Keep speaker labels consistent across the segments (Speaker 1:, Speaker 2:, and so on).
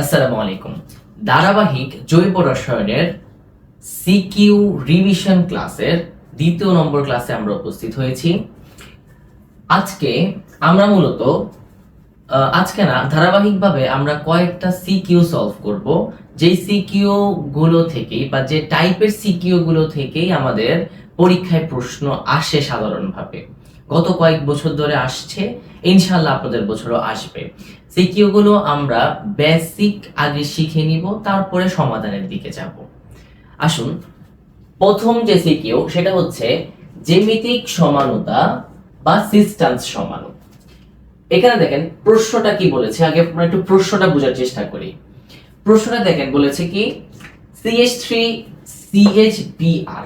Speaker 1: আসসালামু আলাইকুম। ধারাবাহিক জৈব রসায়নের সিকিউ রিভিশন ক্লাসের দ্বিতীয় নম্বর ক্লাসে আমরা উপস্থিত হয়েছি। আজকে আমরা মূলত ধারাবাহিকভাবে আমরা কয়েকটা সিকিউ সলভ করব, যেই সিকিউ গুলো থেকেই বা যে টাইপের সিকিউ গুলো থেকেই আমাদের পরীক্ষায় প্রশ্ন আসে সাধারণভাবে। গত কয়েক বছর ধরে আসছে, ইনশাআল্লাহ আপনাদের বছরও আসবে। সিকিউ গুলো আমরা বেসিক আগে শিখে নিব, তারপরে সমাধানের দিকে যাব। আসুন, প্রথম যে সিকিউ সেটা হচ্ছে জ্যামিতিক সমানুতা বা সিস্টেন্স সমানুতা। এখানে দেখেন প্রশ্নটা কি বলেছে, আগে আমরা একটু প্রশ্নটা বোঝার চেষ্টা করি। প্রশ্নটা দেখেন বলেছে কি CH3CHBr।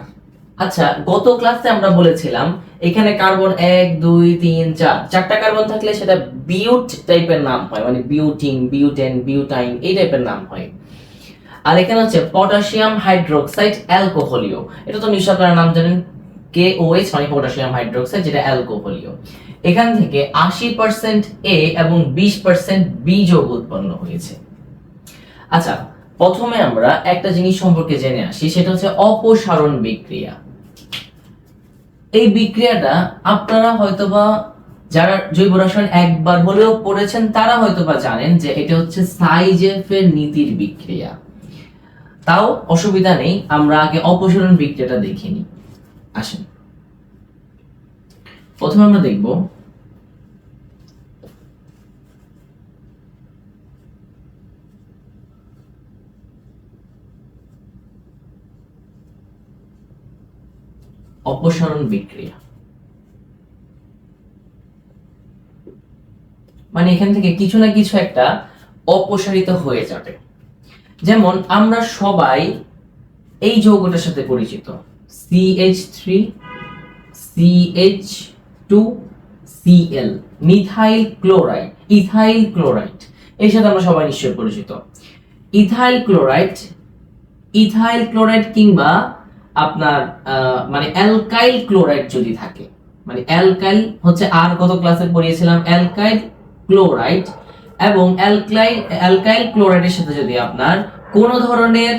Speaker 1: আচ্ছা, গত ক্লাসে আমরা বলেছিলাম এখানে কার্বন 1 2 3 4 চারটা কার্বন থাকলে সেটা বিউট টাইপের নাম হয়, মানে বিউটিন, বিউটেন, বিউটাইন এই টাইপের নাম হয়। আর এখানে হচ্ছে পটাশিয়াম হাইড্রোক্সাইড অ্যালকোহলীয়, এটা তো নিশ্চয়ই আপনারা নাম জানেন, KOH মানে পটাশিয়াম হাইড্রোক্সাইড, যেটা অ্যালকোহলীয়। এখান থেকে 80% A এবং 20% B যৌগ উৎপন্ন হয়েছে। আচ্ছা, প্রথমে আমরা একটা জিনিস সম্পর্কে জেনে আসি, সেটা হচ্ছে অপসারণ বিক্রিয়া। এই বিক্রিয়াটা আপনারা হয়তোবা যারা জৈব রসায়ন একবার হলেও পড়েছেন তারা হয়তোবা জানেন যে এটা হচ্ছে সাইজেফের নীতির বিক্রিয়া। তাও অসুবিধা নেই, আমরা আগে অপসারণ বিক্রিয়াটা দেখে নিই। আসেন, প্রথমে আমরা দেখব অপসারণ বিক্রিয়া। মানে এখান থেকে কিছু না কিছু একটা অপসারিত হয়ে যাবে। যেমন আমরা সবাই এই যৌগটার সাথে পরিচিত, CH3 CH2 Cl, methyl chloride, ethyl chloride, এর সাথে আমরা সবাই নিশ্চয়ই পরিচিত। ইথাইল ক্লোরাইড কিংবা আপনার মানে অ্যালকাইল ক্লোরাইড যদি থাকে, মানে অ্যালকাইল হচ্ছে আর কত ক্লাসে পড়িয়েছিলাম, অ্যালকাইল ক্লোরাইড এবং অ্যালকাইল ক্লোরাইডের সাথে যদি আপনার কোন ধরনের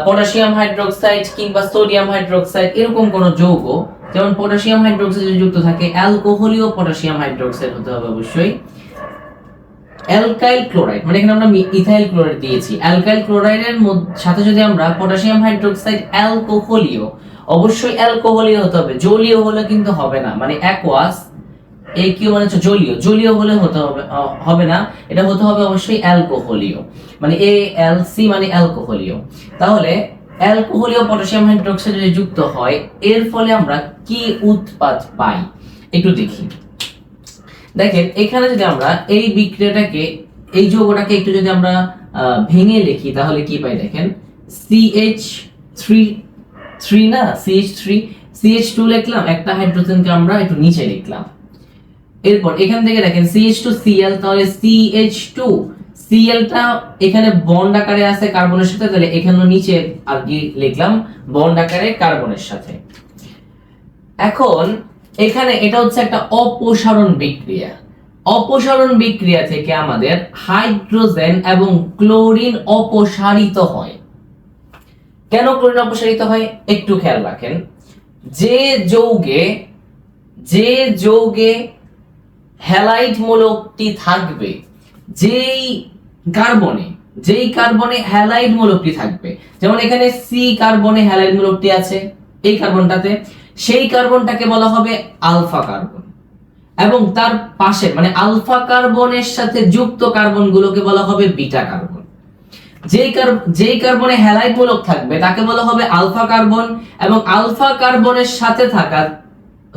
Speaker 1: পটাশিয়াম হাইড্রোক্সাইড কিংবা সোডিয়াম হাইড্রোক্সাইড এরকম কোন যৌগ, যেমন পটাশিয়াম হাইড্রোক্সাইড যদি যুক্ত থাকে, অ্যালকোহলীয় পটাশিয়াম হাইড্রোক্সাইড হতে হবে অবশ্যই। অ্যালকাইল ক্লোরাইড মানে এখানে আমরা ইথাইল ক্লোরাইড দিয়েছি, অ্যালকাইল ক্লোরাইডের সাথে যদি আমরা পটাশিয়াম হাইড্রোক্সাইড অ্যালকোহলীয়, অবশ্যই অ্যালকোহলীয় হতে হবে, জলীয় হলে কিন্তু হবে না, মানে অ্যাকোয়াস AQ মানে হচ্ছে জলীয় হলে হবে না, এটা হতে হবে অবশ্যই অ্যালকোহলীয়, মানে ALC মানে অ্যালকোহলীয়। তাহলে অ্যালকোহলীয় পটাশিয়াম হাইড্রোক্সাইড যদি যুক্ত হয়, এর ফলে আমরা কি উৎপাদ পাই একটু দেখি। দেখেন এখানে যদি আমরা এই বিক্রিয়াটাকে, এই যৌগটাকে একটু যদি আমরা ভেঙে লিখি তাহলে কি পাই দেখেন, CH3 না, CH2 লিখলাম, একটা হাইড্রোজেনকে আমরা একটু নিচে লিখলাম। এরপর এখান থেকে দেখেন CH2Cl, তাহলে CH2Cl টা এখানে বন্ড আকারে আছে কার্বনের সাথে, তাহলে এখানে নিচে আর কি লিখলাম বন্ড আকারে কার্বনের সাথে। এখন এখানে এটা হচ্ছে একটা অপসারণ বিক্রিয়া। অপসারণ বিক্রিয়া থেকে আমাদের হাইড্রোজেন এবং ক্লোরিন অপসারিত হয়। কেন ক্লোরিন অপসারিত হয় একটু খেয়াল রাখেন। যে যৌগে হ্যালাইড মূলকটি থাকবে, যেই কার্বনে হ্যালাইড মূলকটি থাকবে, যেমন এখানে সি কার্বনে হ্যালাইড মূলকটি আছে এই কার্বনটাতে, সেই কার্বনটাকে বলা হবে আলফা কার্বন, এবং তার পাশে মানে আলফা কার্বনের সাথে যুক্ত কার্বনগুলোকে বলা হবে বিটা কার্বন। যেই কার্বনে হ্যালাইড মূলক থাকবে তাকে বলা হবে আলফা কার্বন, এবং আলফা কার্বনের সাথে থাকা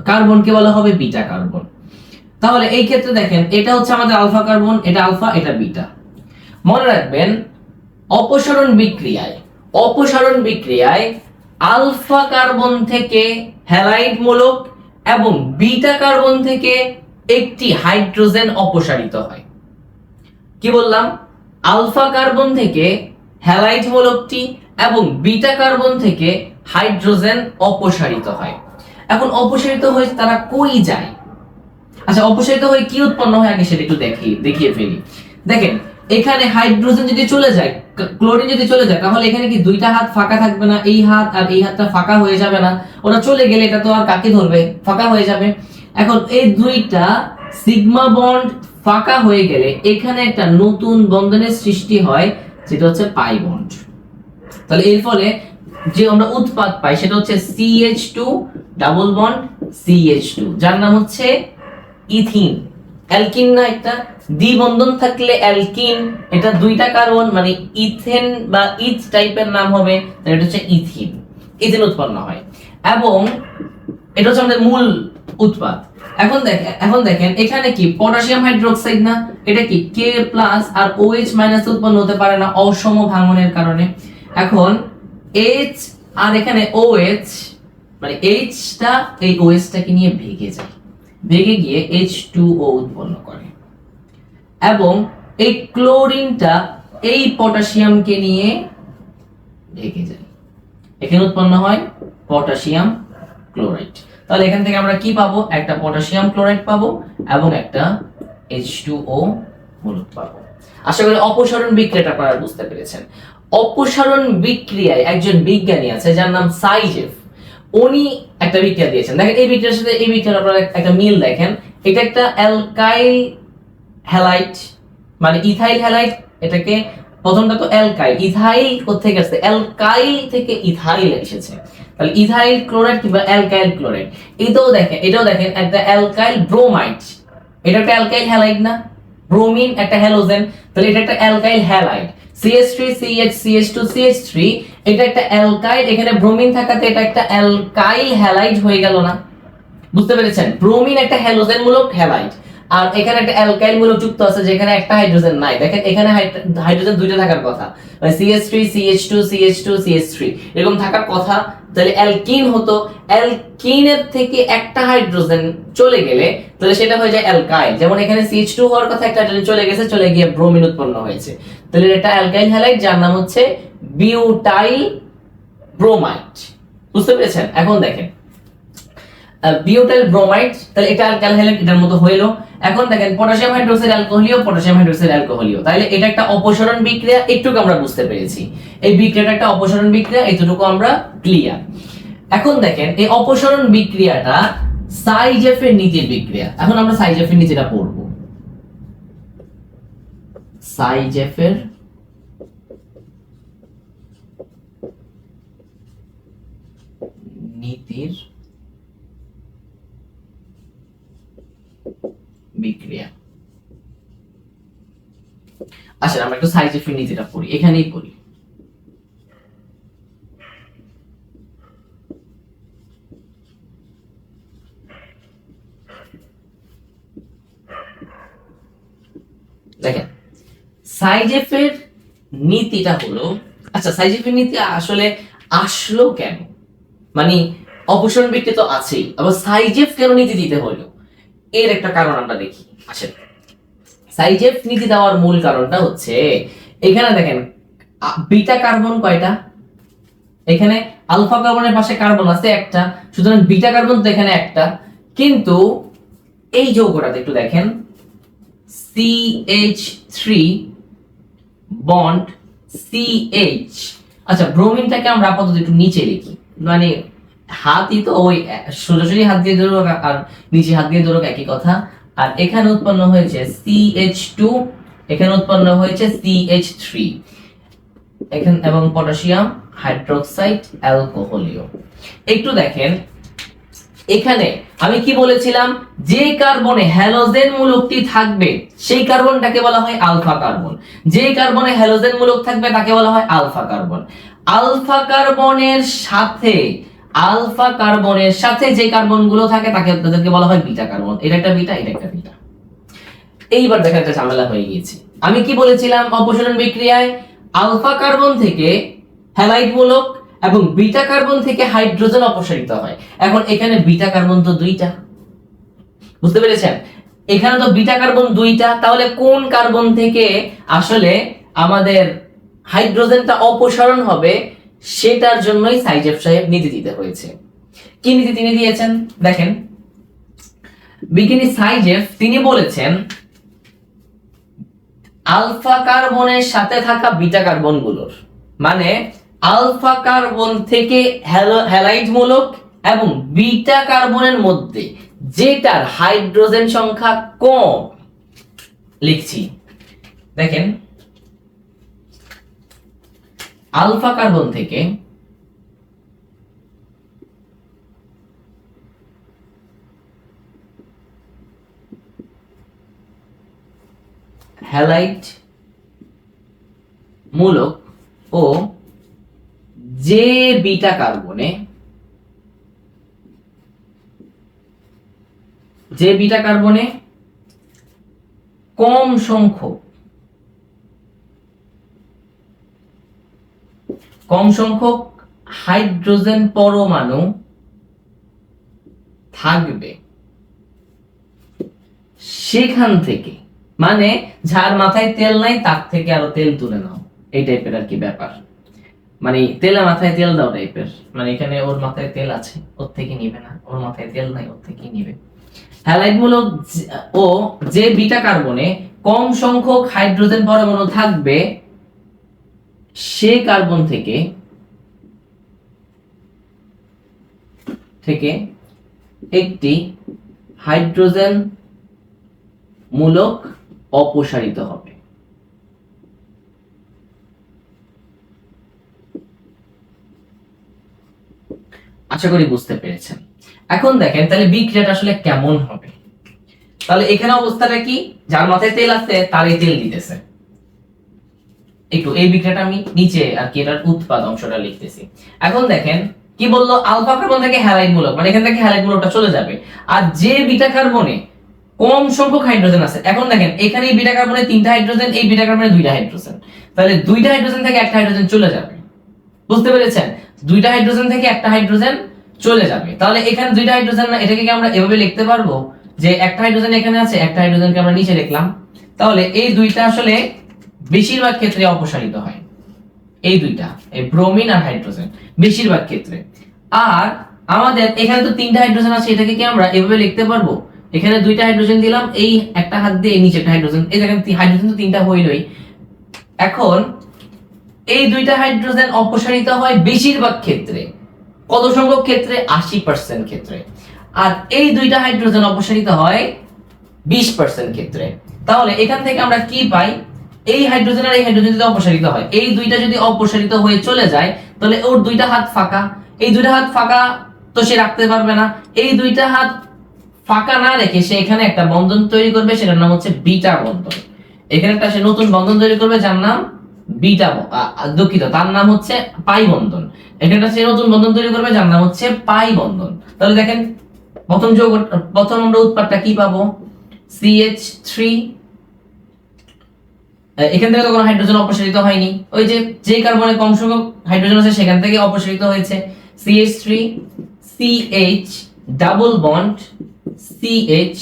Speaker 1: কার্বনকে বলা হবে বিটা কার্বন। তাহলে এই ক্ষেত্রে দেখেন এটা হচ্ছে আমাদের আলফা কার্বন, এটা আলফা, এটা বিটা। মনে রাখবেন অপসারণ বিক্রিয়ায় আলফা কার্বন থেকে হ্যালাইড মূলক এবং বিটা কার্বন থেকে একটি হাইড্রোজেন অপসারিত হয়। কি বললাম? আলফা কার্বন থেকে হ্যালাইড মূলকটি এবং বিটা কার্বন থেকে হাইড্রোজেন অপসারিত হয়। এখন অপসারিত হয়ে তারা কই যায়? আচ্ছা, অপসারিত হয়ে কি উৎপন্ন হয় আগে সেটা একটু দেখিয়ে ফেলি। দেখেন এখানে হাইড্রোজেন যদি চলে যায়, ক্লোরিন যদি চলে যায়, তাহলে এখানে কি দুইটা হাত ফাঁকা থাকবে না? এই হাত আর এই হাতটা ফাঁকা হয়ে যাবে না? ওরা চলে গেলে এটা তো আর কাকে ধরবে? ফাঁকা হয়ে যাবে। এখন এই দুইটা সিগমা বন্ড ফাঁকা হয়ে গেলে এখানে একটা নতুন বন্ধনের সৃষ্টি হয়, যেটা হচ্ছে পাই বন্ড। তাহলে এর ফলে যে আমরা উৎপাদ পাই সেটা হচ্ছে CH2 ডাবল বন্ড CH2, যার নাম হচ্ছে ইথিন। অ্যালকিন না, একটা দ্বিবন্ধন থাকলে অ্যালকিন, এটা দুইটা কার্বন মানে ইথেন বা ইথ টাইপের নাম হবে, তাহলে এটা হচ্ছে ইথিন। ইথিন উৎপন্ন হয় এবং এটা হচ্ছে আমাদের মূল উৎপাদ। এখন দেখেন এখানে কি পটাশিয়াম হাইড্রোক্সাইড না, এটা কি K+ আর OH- উৎপন্ন হতে পারে না অসম ভাঙনের কারণে। এখন H আর এখানে OH মানে H টা এই OH টাকে নিয়ে ভেঙে যায়, ভেঙে গিয়ে H2O উৎপন্ন করে এবং এই ক্লোরিনটা এই পটাশিয়ামকে নিয়ে ভেঙে যায়, এখানে উৎপন্ন হয় পটাশিয়াম ক্লোরাইড। তাহলে এখান থেকে আমরা কি পাবো? একটা পটাশিয়াম ক্লোরাইড পাবো এবং একটা H2O মূলক পাবো। আশা করি অপসারণ বিক্রিয়াটা আপনারা বুঝতে পেরেছেন। অপসারণ বিক্রিয়ায় একজন বিজ্ঞানী আছে যার নাম সাইজেফ, উনি একটা বিক্রিয়া দিয়েছেন। দেখেন এই বিক্রিয়ার সাথে এই বিক্রিয়ার আপনারা একটা মিল দেখেন। এটা একটা অ্যালকাইল হ্যালাইড মানে ইথাইল হ্যালাইড, এটাকে প্রথমটা তো অ্যালকাইল, ইথাইল কোথা থেকে আসছে? অ্যালকাইল থেকে ইথাইল এসেছে। তাহলে ইথাইল ক্লোরাইড কিংবা অ্যালকাইল ক্লোরাইড। এটাও দেখেন একটা অ্যালকাইল ব্রোমাইড, এটা একটা অ্যালকাইল হ্যালাইড না? ব্রোমিন একটা হ্যালোজেন, তাহলে এটা একটা alkyl halide. CH3 CH CH2 CH3 এটা একটা অ্যালকাইল, এখানে ব্রোমিন থাকাতে এটা একটা অ্যালকাইল হ্যালাইড হয়ে গেল না? বুঝতে পেরেছেন? ব্রোমিন একটা হ্যালোজেন মূলক হ্যালাইড আর এখানে একটা অ্যালকাইল মূলক যুক্ত আছে যেখানে একটা হাইড্রোজেন নাই। দেখেন এখানে হাইড্রোজেন দুইটা থাকার কথা, মানে CH3 CH2 CH2 CH3 এরকম থাকার কথা। তাহলে অ্যালকিন হতো, অ্যালকিনের থেকে একটা হাইড্রোজেন চলে গেলে তাহলে সেটা হয়ে যায় অ্যালকাইল। যেমন এখানে CH2 হওয়ার কথা, একটা হাইড্রোজেন চলে গেছে, চলে গিয়ে ব্রোমিন উৎপন্ন হয়েছে। তাহলে এটা অ্যালকাইল হ্যালাইড যার নাম হচ্ছে বিউটাইল ব্রোমাইড। বুঝতে পেরেছেন? এখন দেখেন বিউটাইল ব্রোমাইড, তাহলে এটা অ্যালকাইল হ্যালাইড এটার মতো হইলো। এখন দেখেন পটাশিয়াম হাইড্রোক্সাইড অ্যালকোহলিও, পটাশিয়াম হাইড্রোক্সাইড অ্যালকোহলিও, তাহলে এটা একটা অপসারণ বিক্রিয়া। একটুকু আমরা বুঝতে পেরেছি এই বিক্রিয়াটা একটা অপসারণ বিক্রিয়া, এতটুকু আমরা ক্লিয়ার। এখন দেখেন এই অপসারণ বিক্রিয়াটা সাইজেফের নীতির বিক্রিয়া। এখন আমরা সাইজেফের নীতিটা পড়ব। সাইজেফের নীতির বিক্রিয়া। আচ্ছা আমরা একটু সাইজেফের নীতিটা পড়ি, এখানেই পড়ি। দেখেন সাইজেফের নীতিটা হলো, আচ্ছা সাইজেফের নীতি আসলে আসলো কেন? মানে অপসারণ বিক্রিয়া তো আছেই, আবার সাইজেফ কেন নীতি দিতে হলো এর একটা কারণ আমরা দেখি। আসেন, সাইজেফ নীতি দেওয়ার মূল কারণটা হচ্ছে এখানে দেখেন বিটা কার্বন কয়টা? এখানে আলফা কার্বনের পাশে কার্বন আছে একটা, সুতরাং বিটা কার্বন তো এখানে একটা। কিন্তু এই যৌগটাতে একটু দেখেন CH3 বন্ড CH। আচ্ছা ব্রোমিনটাকে আমরা আপাতত একটু নিচে লিখি, মানে হাতই তো ওই সোজাসুজি হাত দিয়ে ধরুক আর নিচে হাত দিয়ে ধরুক একই কথা। আর এখানে উৎপন্ন হয়েছে CH2, এখানে উৎপন্ন হয়েছে CH3 এখানে, এবং পটাশিয়াম হাইড্রোক্সাইড অ্যালকোহলিও। একটু দেখেন এখানে আমি কি বলেছিলাম, যে কার্বনে হ্যালোজেন মূলকটি থাকবে সেই কার্বনটাকে বলা হয় আলফা কার্বন, যে কার্বনে হ্যালোজেন মূলক থাকবে তাকে বলা হয় আলফা কার্বন। আলফা কার্বনের সাথে যে কার্বনগুলো থাকে তাদেরকে বলা হয় বিটা কার্বন। এটা একটা বিটা, এটা একটা বিটা। এইবার দেখা একটা ঝামেলা হয়ে গিয়েছে। আমি কি বলেছিলাম অপসারণ বিক্রিয়ায় আলফা কার্বন থেকে হ্যালাইড মূলক এবং বিটা কার্বন থেকে হাইড্রোজেন অপসারিত হয়। এখন এখানে বিটা কার্বন তো দুইটা, বুঝতে পেরেছেন? এখানে তো বিটা কার্বন দুইটা, তাহলে কোন কার্বন থেকে আসলে আমাদের হাইড্রোজেনটা অপসারণ হবে সেটার জন্যই সাইজেফ সাহেব নীতি দিতে হয়েছে। কি নীতি তিনি দিয়েছেন দেখেন, বিজ্ঞানী সাইজেফ তিনি বলেছেন আলফা কার্বনের সাথে থাকা বিটা কার্বনগুলোর, মানে আলফা কার্বন থেকে হ্যালাইড মূলক এবং বিটা কার্বনের মধ্যে যেটার হাইড্রোজেন সংখ্যা কম, লিখছি দেখেন আলফা কার্বন থেকে হ্যালাইড মূলক ও যে বিটা কার্বনে কম সংখ্যক হাইড্রোজেন পরমাণু থাকবে, সেখান থেকে, মানে যার মাথায় তেল নাই তার থেকে আরো তেল তুলে নাও, এই টাইপের আর কি ব্যাপার। মানে তেলে মাথায় তেল দাও টাইপের, মানে এখানে ওর মাথায় তেল আছে ওর থেকে নিবে না, ওর মাথায় তেল নাই ওর থেকে নিবে। হ্যালাইড মূলক ও যে বিটা কার্বনে কম সংখ্যক হাইড্রোজেন পরমাণু থাকবে, সে কার্বন থেকে একটি হাইড্রোজেন মূলক অপসারিত হবে। আশা করি বুঝতে পেরেছেন। এখন দেখেন তাহলে বিক্রিয়াটা আসলে কেমন হবে। তাহলে এখানে অবস্থাটা কি, যার মাথায় তেল আছে তারই তেল দিতেছে। একটু এই বিক্রিয়াটা আমি নিচে আর কি এটার উৎপাদ অংশটা লিখতেছি। এখন দেখেন কি বললো, আলফা কার্বন থেকে হ্যালাইড মূলক, মানে এখান থেকে হ্যালাইড মূলকটা চলে যাবে, আর যে বিটা কার্বনে কম সংখ্যক হাইড্রোজেন আছে, এখন দেখেন এখানে এই বিটা কার্বনে 3টা হাইড্রোজেন, এই বিটা কার্বনে 2টা হাইড্রোজেন, তাহলে 2টা হাইড্রোজেন থেকে একটা হাইড্রোজেন চলে যাবে। বুঝতে পেরেছেন? 2টা হাইড্রোজেন থেকে একটা হাইড্রোজেন চলে যাবে। তাহলে এখানে 2টা হাইড্রোজেন না, এটাকে কি আমরা এভাবে লিখতে পারবো যে একটা হাইড্রোজেন এখানে আছে, একটা হাইড্রোজেনকে আমরা নিচে লিখলাম। তাহলে এই দুইটা আসলে বেশিরভাগ ক্ষেত্রে অপসারিত হয়, এই দুইটা, এই ব্রোমিন আর হাইড্রোজেন বেশিরভাগ ক্ষেত্রে। আর আমাদের এখানে তো 3টা হাইড্রোজেন আছে, এটাকে কি আমরা এভাবে লিখতে পারবো, এখানে 2টা হাইড্রোজেন দিলাম, এই একটা হাত দিয়ে এই নিচে একটা হাইড্রোজেন, এই দেখেন হাইড্রোজেন তো 3টা হইলই। এখন এই 2টা হাইড্রোজেন অপসারিত হয় বেশিরভাগ ক্ষেত্রে, কত সংখ্যক ক্ষেত্রে, 80% ক্ষেত্রে। আর এই 2টা হাইড্রোজেন অপসারিত হয় 20% ক্ষেত্রে। তাহলে এখান থেকে আমরা কি পাই, এই হাইড্রোজেন আর এই হাইড্রোজেন যদি অপসারিত হয়, এই দুইটা যদি অপসারিত হয়ে চলে যায়, তাহলে ওর 2টা হাত ফাঁকা, এই 2টা হাত ফাঁকা তো সে রাখতে পারবে না, এই 2টা হাত ফাঁকা না রেখে সে এখানে একটা বন্ধন তৈরি করবে, সেটার নাম হচ্ছে বিটা বন্ধন। এখানে একটা সে নতুন বন্ধন তৈরি করবে যার নাম বিটা, দুঃখিত, তার নাম হচ্ছে পাই বন্ধন। এখানে সে নতুন বন্ধন তৈরি করবে যার নাম হচ্ছে পাই বন্ধন। তাহলে দেখেন প্রথম আমরা উৎপাদটা কি পাবো, CH3, এখান থেকে তো কোনো হাইড্রোজেন অপসারিত হয়নি, ওই যে কার্বনে কম সংখ্যক হাইড্রোজেন আছে সেখান থেকে অপসারিত হয়েছে, CH3 CH double bond CH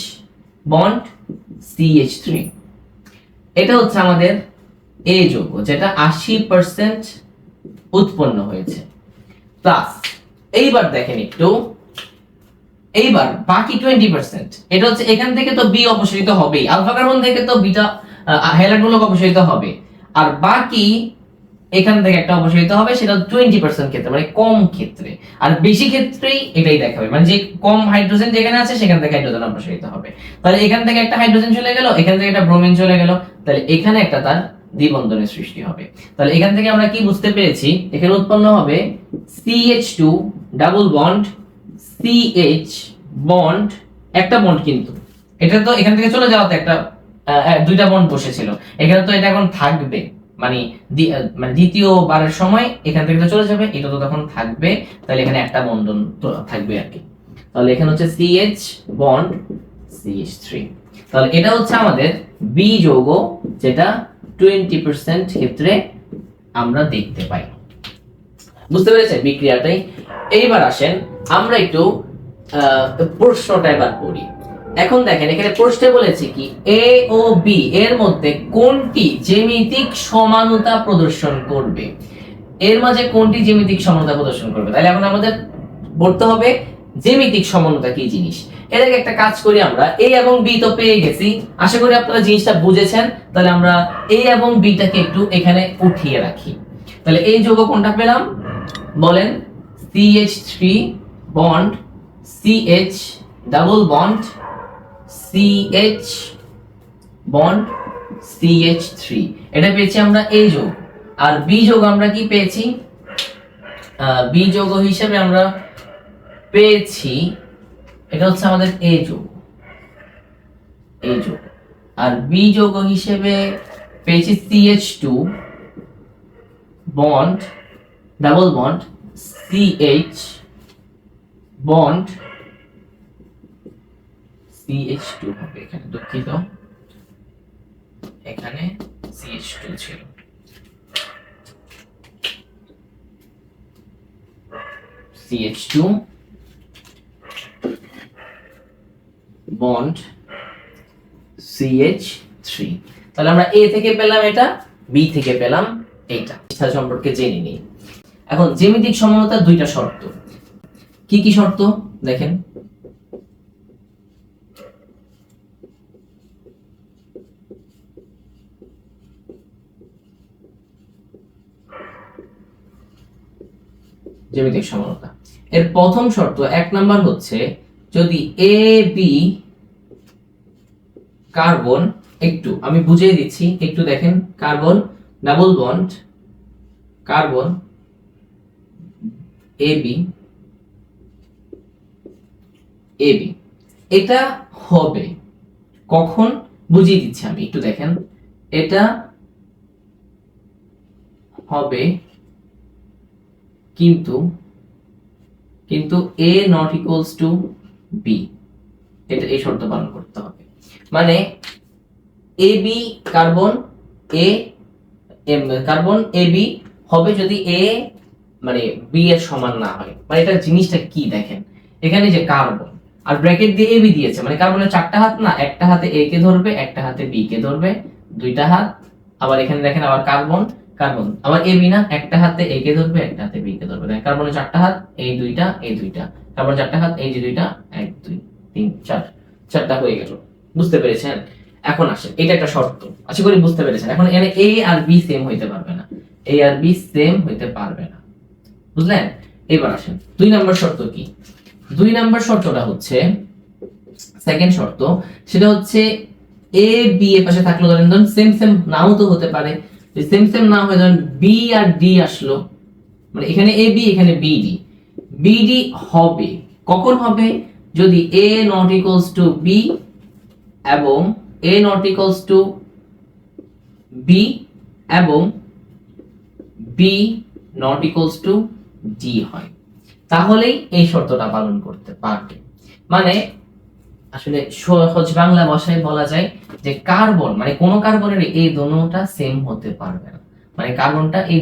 Speaker 1: bond CH3। এটা হচ্ছে আমাদের A যৌগ যেটা 80% উৎপন্ন হয়েছে। প্লাস এইবার দেখেন একটু, এইবার বাকি 20%, এটা হচ্ছে এখান থেকে তো B অপসারিত হবেই, আলফা কার্বন থেকে তো বিটা হ্যালাইড মূলক অপসারিত হবে, আর বাকি এখান থেকে একটা অপসারিত হবে, সেটা 20% ক্ষেত্রে, মানে কম ক্ষেত্রে। আর বেশি ক্ষেত্রেই এটাই দেখাবে, মানে যে কম হাইড্রোজেন যেখানে আছে সেখান থেকে হাইড্রোজেন অপসারিত হবে। তাহলে এখান থেকে একটা হাইড্রোজেন চলে গেল, এখান থেকে একটা ব্রোমিন চলে গেল, তাহলে এখানে একটা তার দ্বিবন্ধনের সৃষ্টি হবে। তাহলে এখান থেকে আমরা কি বুঝতে পেরেছি, এখানে উৎপন্ন হবে CH2 double bond CH bond, একটা বন্ড, কিন্তু এটা তো এখান থেকে চলে যাওয়াতে একটা 2টা বন্ড বসেছিল, এখানে তো এটা এখন থাকবে, মানে দ্বিতীয়বারের সময় এখান থেকে তো চলে যাবে, এটা তো তখন থাকবে, তাহলে এখানে একটা বন্ধন তো থাকবে আর কি। তাহলে এখানে হচ্ছে CH বন্ড CH3। তাহলে এটা হচ্ছে আমাদের B যৌগ, যেটা 20% ক্ষেত্রে আমরা দেখতে পাই। বুঝতে পেরেছেন বিক্রিয়াটাই? এইবার আসেন আমরা একটু প্রশ্নটা এবার পড়ি। এখন দেখেন এখানে প্রশ্নে বলেছে কি, A ও B এর মধ্যে কোনটি জ্যামিতিক সমানতা প্রদর্শন করবে, এর মাঝে কোনটি জ্যামিতিক সমানতা প্রদর্শন করবে। তাহলে এখন আমাদের বলতে হবে জ্যামিতিক সমানতা কি জিনিস। এর আগে একটা কাজ করি আমরা, এ এবং বি তো পেয়ে গেছি, আশা করি আপনারা জিনিসটা বুঝেছেন। তাহলে আমরা এ এবং বিটাকে একটু এখানে উঠিয়ে রাখি। তাহলে এই যৌগ কোনটা পেলাম বলেন, CH3 bond CH double bond CH bond CH3, এটা পেয়েছি আমরা এ যৌগ। আর বি যৌগ আমরা কি পেয়েছি, বি যৌগ হিসেবে আমরা পেয়েছি, এটা হচ্ছে আমাদের এ যৌগ, এই যৌগ। আর বি যৌগ হিসেবে পেয়েছি CH2 bond double bond CH bond CH2 হবে এখানে, দুঃখিত এখানে CH2 ছিল। CH2 bond CH3। তাহলে আমরা A থেকে পেলাম এটা, B থেকে পেলাম এইটা। এটা সম্পর্কে জেনে নিই। এখন জ্যামিতিক সমানতার দুইটা শর্ত, কি কি শর্ত দেখেন। জ্যামিতিক সমানতা এর প্রথম শর্ত 1 নাম্বার হচ্ছে, যদি এ বি কার্বন, একটু আমি বুঝিয়ে দিচ্ছি, একটু দেখেন, carbon double bond carbon AB AB, এটা হবে কখন বুঝিয়ে দিচ্ছি আমি, একটু দেখেন, এটা হবে কিন্তু A not equals to B, এটা এই শর্ত পালন করতে হবে। মানে AB carbon A carbon AB হবে যদি A মানে B এর সমান না হয়। মানে এটা জিনিসটা কি দেখেন, এখানে যে কার্বন আর ব্র্যাকেট দিয়ে AB দিয়েছে, মানে কার্বনের চারটা হাত না, একটা হাতে A কে ধরবে, একটা হাতে B কে ধরবে, দুইটা হাত। আবার এখানে দেখেন আবার কার্বন কার্বন আবার AB না, একটা হাতে A কে ধরবে, একটা হাতে B কে ধরবে। দেখেন কার্বনের চারটা হাত, এই দুইটা এই দুইটা, কার্বনের চারটা হাত, এই যে দুইটা, 1 2 3 4, চারটা হয়ে গেল। বুঝতে পেরেছেন? এখন আসেন, এটা একটা শর্ত, আশা করি বুঝতে পেরেছেন। এখন এখানে A আর B সেম হইতে পারবে না, A আর B সেম হইতে পারবে না, বুঝলেন? এবার আসেন 2 নাম্বার শর্ত কি। 2 নাম্বার শর্তটা হচ্ছে সেকেন্ড শর্ত, সেটা হচ্ছে এ বি এর পাশে থাকলো, ধরেন সেম সেম নাও তো হতে পারে, যদি সেম সেম না হয়, ধরেন বি আর ডি আসলো, মানে এখানে এ বি এখানে বি ডি, বি ডি হবে কখন হবে, যদি A not equals to B এবং A not equals to B এবং B not equals to D হয়, তাহলেই এই শর্তটা পালন করতে পারবে। মানে আসলে সহজ বাংলা ভাষায় বলা যায় যে কার্বন মানে কোন কার্বনের এই দোনোটা সেম হতে পারবে না, মানে কার্বনটা এই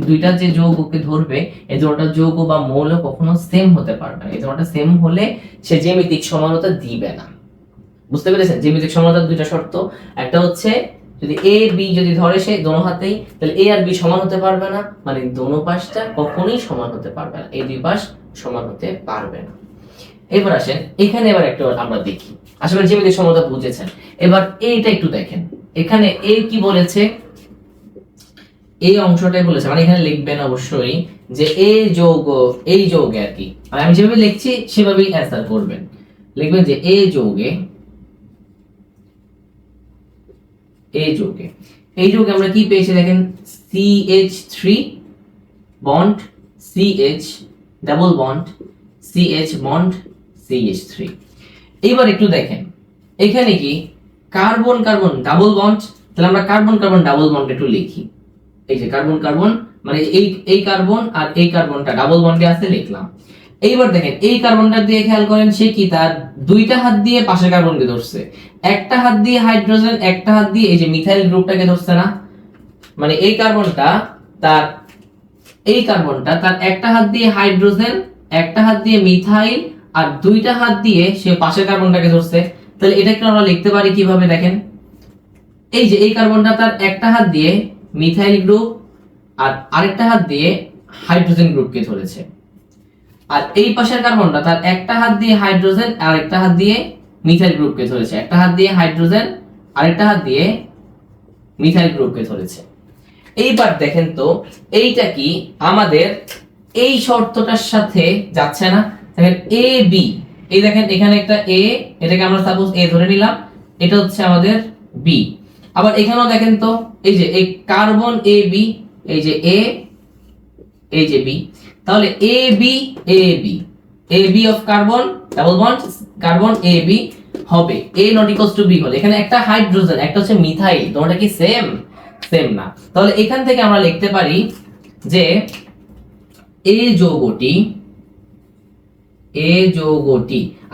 Speaker 1: দুইটা যে যৌগকে ধরবে, এই দুটোটা যৌগ বা মৌল কখনো সেম হতে পারবে না। এই দুটোটা সেম হলে সে জ্যামিতিক সমানতা দিবে না। বুঝতে পেরেছেন? জ্যামিতিক সমানতার দুইটা শর্ত, একটা হচ্ছে যদি এ বি যদি ধরে সে দোনো হাতেই, তাহলে এ আর বি সমান হতে পারবে না, মানে দোনো পাশটা কখনোই সমান হতে পারবে না, এই দুই পাশ সমান হতে পারবে না। এবার আসেন এখানে, এবার একটু আমরা দেখি, আসলে জ্যামিতিক সমানতা বুঝেছেন। এবার এইটা একটু দেখেন, এখানে এ কি বলেছে, এই অংশটাই বলেছে, মানে এখানে লিখবেন অবশ্যই যে এই যৌগে আর কি, মানে আমি যেভাবে লিখছি সেভাবেই অ্যান্সার করবেন। লিখবেন যে এই যৌগে আমরা কি পেয়েছি দেখেন, CH3 bond CH double bond CH bond CH3। এবার একটু দেখেন এখানে কি কার্বন কার্বন ডাবল বন্ড, তাহলে আমরা কার্বন কার্বন ডাবল বন্ড একটু লিখি। এই যে কার্বন কার্বন মানে এই কার্বন আর এই কার্বনটা ডাবল বন্ডে আছে, লিখলাম। এইবার দেখেন এই কার্বনটা দিয়ে খেয়াল করেন, সে কি তার দুইটা হাত দিয়ে পাশের কার্বনকে ধরছে, একটা হাত দিয়ে হাইড্রোজেন, একটা হাত দিয়ে এই যে মিথাইল গ্রুপটাকে ধরছে না, মানে এই কার্বনটা তার একটা হাত দিয়ে হাইড্রোজেন, একটা হাত দিয়ে মিথাইল, আর দুইটা হাত দিয়ে সে পাশের কার্বনটাকে ধরছে। তাহলে এটাকে আমরা লিখতে পারি কিভাবে দেখেন, এই যে এই কার্বনটা তার একটা হাত দিয়ে মিথাইল গ্রুপ আর আরেকটা হাত দিয়ে হাইড্রোজেন গ্রুপকে ধরেছে। আর এই পাশের কার্বনটা তার একটা হাত দিয়ে হাইড্রোজেন আর একটা হাত দিয়ে মিথাইল গ্রুপকে ধরেছে, একটা হাত দিয়ে হাইড্রোজেন আর একটা হাত দিয়ে মিথাইল গ্রুপকে ধরেছে। এইবার দেখেন তো এইটা কি আমাদের এই শর্তটার সাথে যাচ্ছে না? দেখেন এ বি, এই দেখেন এখানে একটা এ, এটাকে আমরা সাপোজ এ ধরে নিলাম, এটা হচ্ছে আমাদের বি। আবার এখানেও দেখেন তো এই যে এই কার্বন এ বি, এই যে এ, এই যে বি, তাহলে A B A B of carbon double bond carbon A B হবে A not equals to B হলে এখানে একটা হাইড্রোজেন একটা হচ্ছে মিথাইল, তোমরা কি সেম? সেম না। তাহলে এখান থেকে আমরা লিখতে পারি যে এ যৌগটি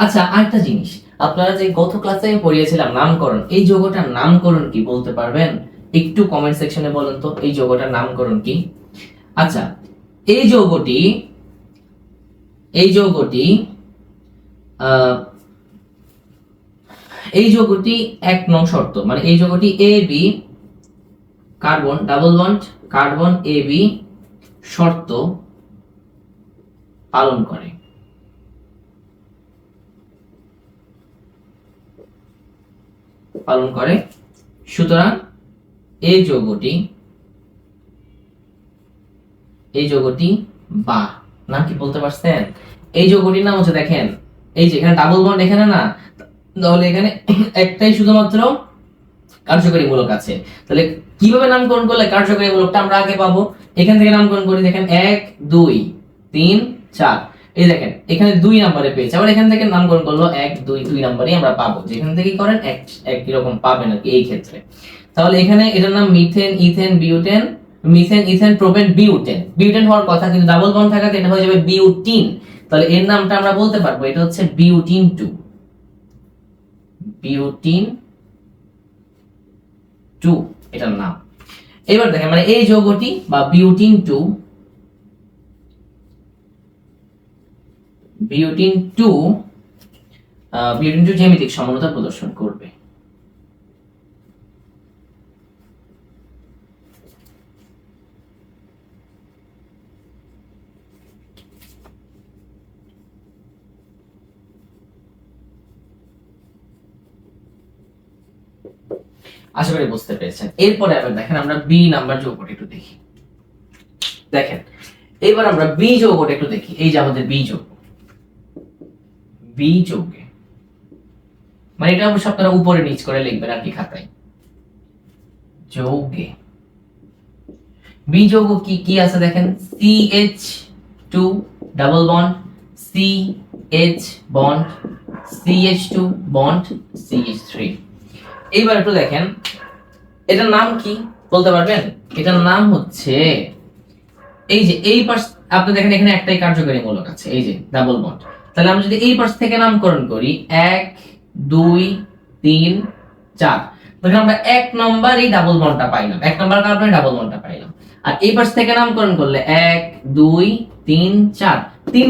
Speaker 1: আচ্ছা আরেকটা জিনিস, আপনারা যে গত ক্লাসে আমি পড়িয়েছিলাম নামকরণ, এই যৌগটার নামকরণ কি বলতে পারবেন? একটু কমেন্ট সেকশনে বলেন তো এই যৌগটার নামকরণ কি। আচ্ছা এই যৌগটি এক নং শর্ত, মানে এই যৌগটি A B carbon double bond carbon A B শর্ত পালন করে। সুতরাং এই যৌগটি বা নাম কি বলতে পারছেন? এই যৌগটির নাম হচ্ছে, দেখেন এই যে এখানে ডাবল বন্ড এখানে না, তাহলে এখানে একটাই শুধুমাত্র কার্যকরী মূলক আছে। তাহলে কিভাবে নামকরণ করলে কার্যকরী মূলকটা আমরা আগে পাবো? এখান থেকে নামকরণ করি, দেখেন 1 2 3 4, এই দেখেন এখানে 2 নম্বরে পেয়েছে, আবার এখান থেকে নামকরণ করলো 1 2 2 নম্বরই আমরা পাবো, যেখান থেকে করেন এক রকম পাবেন আর কি এই ক্ষেত্রে। তাহলে এখানে এটার নাম methane ethane butane, methane ethane propane butane, butane হওয়ার কথা কিন্তু ডাবল বন্ড থাকাতে এটা হয়ে যাবে বিউটিন। তাহলে এর নামটা আমরা বলতে পারবো এটা হচ্ছে বিউটিন 2 এটার নাম। এবার দেখেন মানে এই যৌগটি বা বিউটিন 2 জ্যামিতিক সমানতা প্রদর্শন করবে। আশা করি বুঝতে পেরেছেন। এরপরে আবার দেখেন আমরা বি নাম্বার যৌগটা একটু দেখি। দেখেন এবার আমরা বি যৌগটা একটু দেখি। এই যে আমাদের বি যৌগে মানে এটা অবশ্য আপনারা উপরে নিচ করে লিখবেন আর কি খাতায়। যৌগে বি যৌগ কি আছে দেখেন, CH2 double bond CH bond CH2 bond CH3। এইবার একটু দেখেন এটার নাম কি বলতে পারবেন? এটার নাম হচ্ছে এই যে এই পাশ, আপনি দেখেন এখানে একটাই কার্যকরী মূলক আছে, এই যে ডাবল বন্ড। তাহলে আমরা যদি এই পাশ থেকে নামকরণ করি 1 2 3 4, তাহলে আমরা 1 নম্বর এই ডাবল বন্ডটা পাইলাম, 1 নম্বর কার্বনের ডাবল বন্ডটা পাইলাম। আর এই পাশ থেকে নামকরণ করলে 1 2 3 4, 3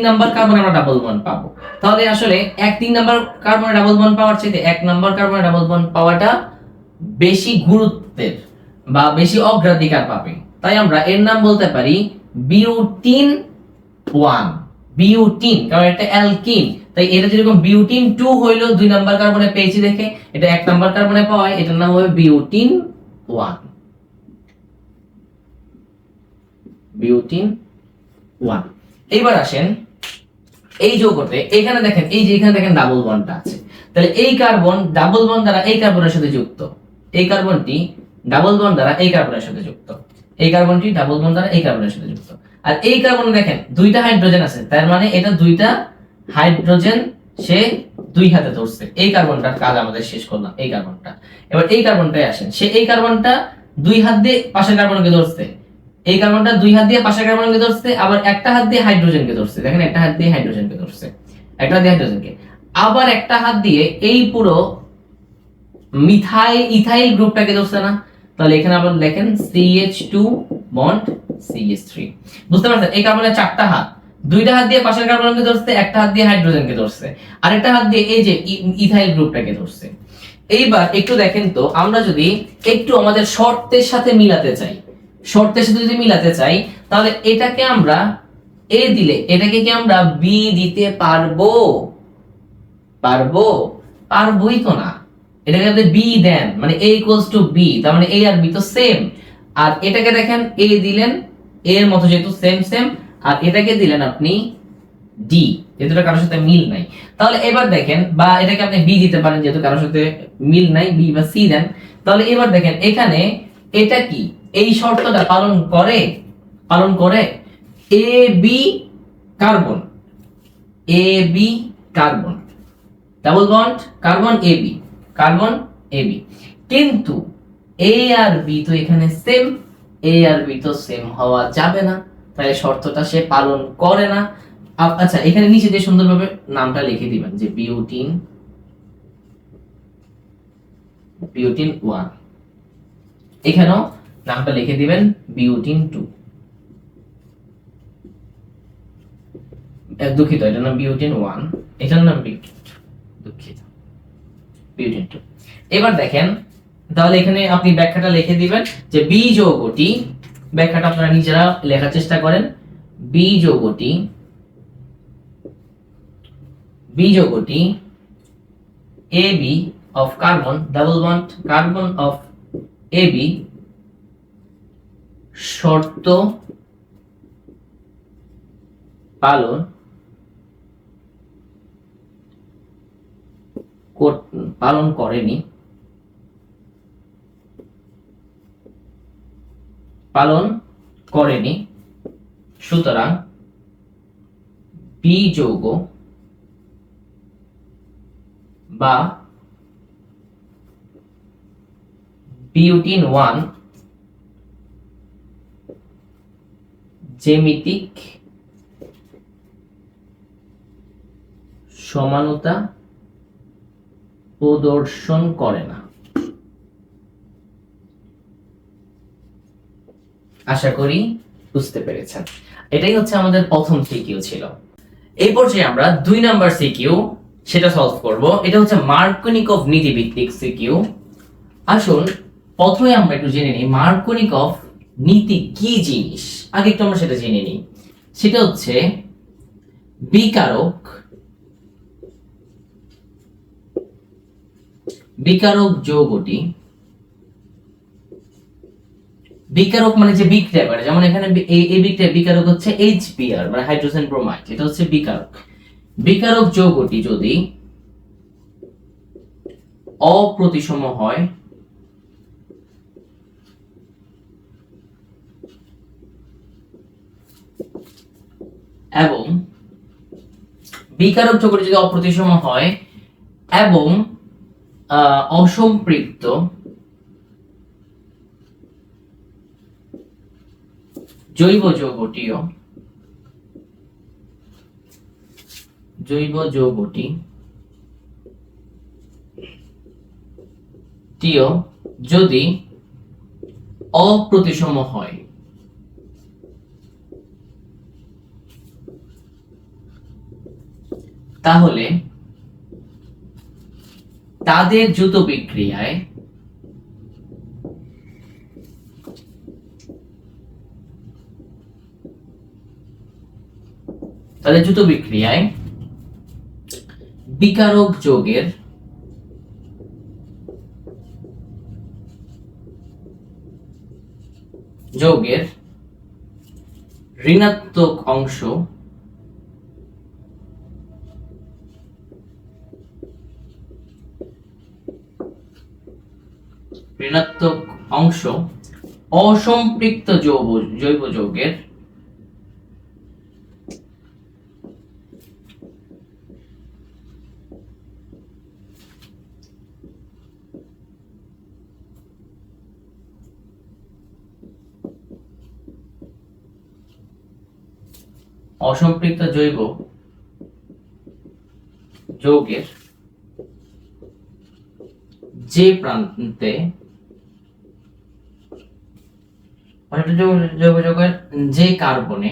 Speaker 1: নম্বর কার্বনে আমরা ডাবল বন্ড পাবো। তাহলে আসলে 3 নম্বর কার্বনে ডাবল বন্ড পাওয়ার চাইতে 1 নম্বর কার্বনে ডাবল বন্ড পাওয়াটা বেশি গুরুত্বের বা বেশি অগ্রাধিকার পাবে। তাই আমরা এর নাম বলতে পারি বিউটিন 1, বিউটিন, কারণ এটা অ্যালকিন। তাই এটা যেরকম বিউটিন 2 হইলো 2 নাম্বার কার্বনে পেয়েছি দেখে, এটা 1 নাম্বার কার্বনে পাওয়ায় এটার নাম হবে বিউটিন 1। এইবার আসেন এই যৌগতে, এখানে দেখেন এই যে এখানে দেখেন ডাবল বন্ডটা আছে। তাহলে এই কার্বন ডাবল বন্ড দ্বারা এই কার্বনের সাথে যুক্ত, এই কার্বনটি ডাবল বন্ড দ্বারা এই কার্বনের সাথে যুক্ত, এই কার্বনটি ডাবল বন্ড দ্বারা এই কার্বনের সাথে যুক্ত। আর এই কার্বনে দেখেন 2টা হাইড্রোজেন আছে, তার মানে এটা 2টা হাইড্রোজেন সে 2 হাতে ধরছে। এই কার্বনটার কাজ আমাদের শেষ করলাম, এই কার্বনটা। এবার এই কার্বনটায় আসেন, সে এই কার্বনটা 2 হাত দিয়ে পাশের কার্বনকে ধরছে, এই কার্বনটা 2 হাত দিয়ে পাশের কার্বনকে ধরছে, আবার একটা হাত দিয়ে হাইড্রোজেনকে ধরছে। দেখেন একটা হাত দিয়ে হাইড্রোজেনকে ধরছে, একটা হাত দিয়ে হাইড্রোজেনকে, আবার একটা হাত দিয়ে এই পুরো ইথাইল গ্রুপটাকে ধরছে না। তাহলে এখানে আবার দেখেন CH2 বন্ড CH3। বুঝতে পারছেন এই কার্বনের 4টা হাত, 2টা হাত দিয়ে পাশের কার্বনকে ধরছে, একটা হাত দিয়ে হাইড্রোজেনকে ধরছে, আর একটা হাত দিয়ে এই যে ইথাইল গ্রুপটাকে ধরছে। এইবার একটু দেখেন তো আমরা যদি একটু আমাদের শর্তের সাথে মিলাতে চাই, তাহলে এটাকে আমরা এ দিলে এটাকে কি আমরা বি দিতে পারবো? পারবো? পারবোই তো না। এটাকে আপনি বি দেন মানে a ইকুয়ালস টু বি, তার মানে a আর b তো সেম। আর এটাকে দেখেন a দিলেন a এর মতো যেহেতু সেম সেম, আর এটাকে দিলেন আপনি ডি, যেহেতু এটা কারোর সাথে মিল নাই। তাহলে এবার দেখেন, বা এটাকে আপনি বি দিতে পারেন যেহেতু কারোর সাথে মিল নাই, বি বা সি দেন। তাহলে এবার দেখেন এখানে এটা কি এই শর্তটা পালন করে? পালন করে। A B carbon, A B carbon, double bond carbon A B, carbon A B. কিন্তু এ আর বি তো এখানে সেম, এ আর বি তো সেম হওয়া যাবে না, তাই শর্তটা সে পালন করে না। আচ্ছা, এখানে নিচে যে সুন্দরভাবে নামটা লিখে দিবেন যে বিউটিন, বিউটিন 1, এখানেও নামটা লিখে দিবেন বিউটিন 2। দুঃখিত, এটার নাম বিউটিন 1, এটার নাম বিউটিন 2, দুঃখিত, বিউটিন 2। এবার দেখেন, তাহলে এখানে আপনি ব্যাখ্যাটা লিখে দিবেন যে বি যৌগটি, ব্যাখ্যাটা আপনারা নিজেরা লেখার চেষ্টা করেন। বি যৌগটি, বি যৌগটি AB of carbon, double bond carbon of AB শর্ত পালন পালন করেনি, পালন করেনি। সুতরাং বি যৌগ বা বিউটিন 1 জ্যামিতিক সমানতা প্রদর্শন করে না। আশা করি বুঝতে পেরেছেন। এটাই হচ্ছে আমাদের প্রথম সিকিউ ছিল। এই পর্যায়ে আমরা 2 নাম্বার সিকিউ সেটা সলভ করব। এটা হচ্ছে মার্কোনিকভ নীতিভিত্তিক সিকিউ। আসুন প্রথমে আমরা একটু জেনে নিই মার্কোনিকভ নীতি কি জিনিস। আগে একটু আমরা সেটা জেনে নিই। সেটা হচ্ছে বিকারক, বিকারক যৌগটি, বিকারক মানে যে বিক্রিয়া করে, যেমন এখানে এই বিক্রিয়া বিকারক হচ্ছে HBr মানে হাইড্রোজেন ব্রোমাইড, এটা হচ্ছে বিকারক। বিকারক যৌগটি যদি অপ্রতিসম হয় এবং বিকারক যৌগটি যদি অপ্রতিসম হয় এবং অসম্পৃক্ত জৈব যৌগটিও, জৈব যৌগটি যদি অপ্রতিসম হয় তাহলে তাদের দ্রুত বিক্রিয়ায় বিকারক যৌগের ঋণাত্মক অংশ অসম্পৃক্ত জৈব যৌগের অসম্পৃক্ত জৈব যৌগের যে প্রান্তে জৈব যৌগের যে কার্বনে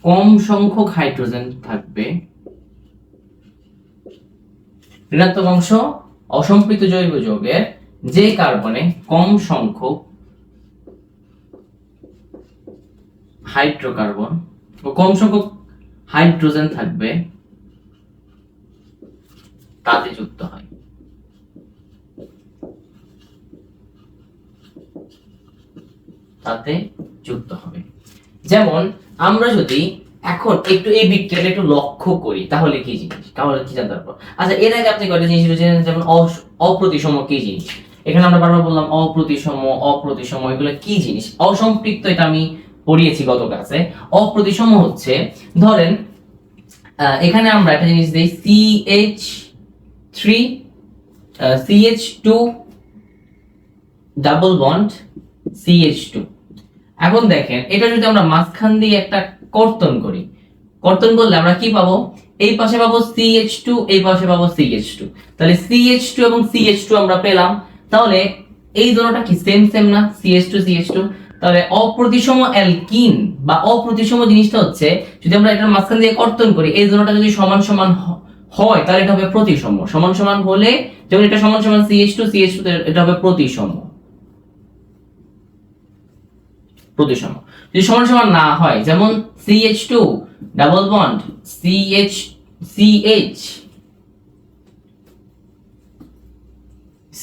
Speaker 1: কম সংখ্যক হাইড্রোজেন থাকবে, ঋণাত্মক অংশ অসম্পৃক্ত জৈব যৌগের যে কার্বনে কম সংখ্যক হাইড্রোকার্বন ও কম সংখ্যক হাইড্রোজেন থাকবে তাতে যুক্ত হয়। তাতে যুক্ত হবে। যেমন আমরা যদি এখন একটু এই বিক্রিয়াটা একটু লক্ষ্য করি তাহলে কি জিনিস, তাহলে কি জানতে পারবো। আচ্ছা, এর আগে আপনি কয়টা জিনিস জেনেছেন, যেমন অপ্রতিসম কি জিনিস। এখানে আমরা বারবার বললাম অপ্রতিসম অপ্রতিসম, এগুলো কি জিনিস। অসম্পৃক্ত এটা আমি পড়িয়েছি গত ক্লাসে। অপ্রতিসম হচ্ছে, ধরেন এখানে আমরা একটা জিনিস দেই CH3 CH2 double bond CH2। এখন দেখেন এটা যদি আমরা মাঝখান দিয়ে একটা কর্তন করি, কর্তন করলে আমরা কি পাবো, এই পাশে পাবো CH2, এই পাশে পাবো CH2। তাহলে CH2 এবং CH2 আমরা পেলাম। তাহলে এই দুটোটা কি সেম সেম না, CH2 CH2। তাহলে অপ্রতিসম অ্যালকিন বা অপ্রতিসম জিনিসটা হচ্ছে, যদি আমরা এটার মাঝখান দিয়ে কর্তন করি, এই দুটোটা যদি সমান সমান হয় তাহলে এটা হবে প্রতিসম। সমান সমান হলে, যেমন এটা সমান সমান CH2 CH2, এটা হবে প্রতিসম। প্রতিসম যদি সমান সমান না হয়, যেমন CH2 double bond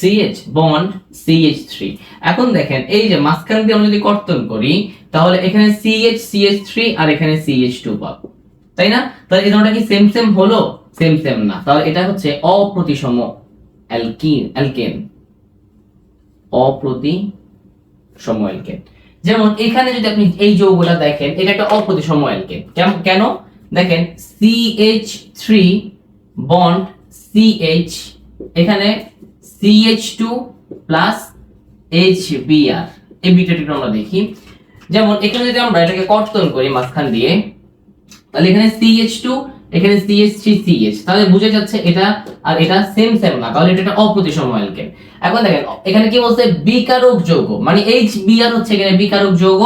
Speaker 1: CH bond CH3। এখন দেখেন এই যে মাঝখান দিয়ে আমরা যদি কর্তন করি, তাহলে এখানে CH3 আর এখানে CH2 পাবো, তাই না? তাহলে এই দুটোটা কি সেম সেম হলো? সেম সেম না, তাহলে এটা হচ্ছে অপ্রতিসম অ্যালকেন। অপ্রতিসম অ্যালকেন। যেমন এখানে যদি আপনি এই যৌগটা দেখেন, এটা একটা অপ্রতিসম অ্যালকেন। কেন দেখেন, CH3 বন্ড CH, এখানে CH2 প্লাস HBr, এই বিক্রিয়াটি আমরা দেখি। যেমন এখানে যদি আমরা এটাকে কর্তন করি মাঝখান দিয়ে, তাহলে এখানে CH2 এখানে CH3 CH, তাহলে বুঝে যাচ্ছে এটা আর এটা সেম সেম না, তাহলে এটা একটা অপ্রতিসম অ্যালকেন। এখন দেখেন এখানে কি বলছে, বিকারক যৌগ, মানে HBr হচ্ছে এখানে বিকারক যৌগ।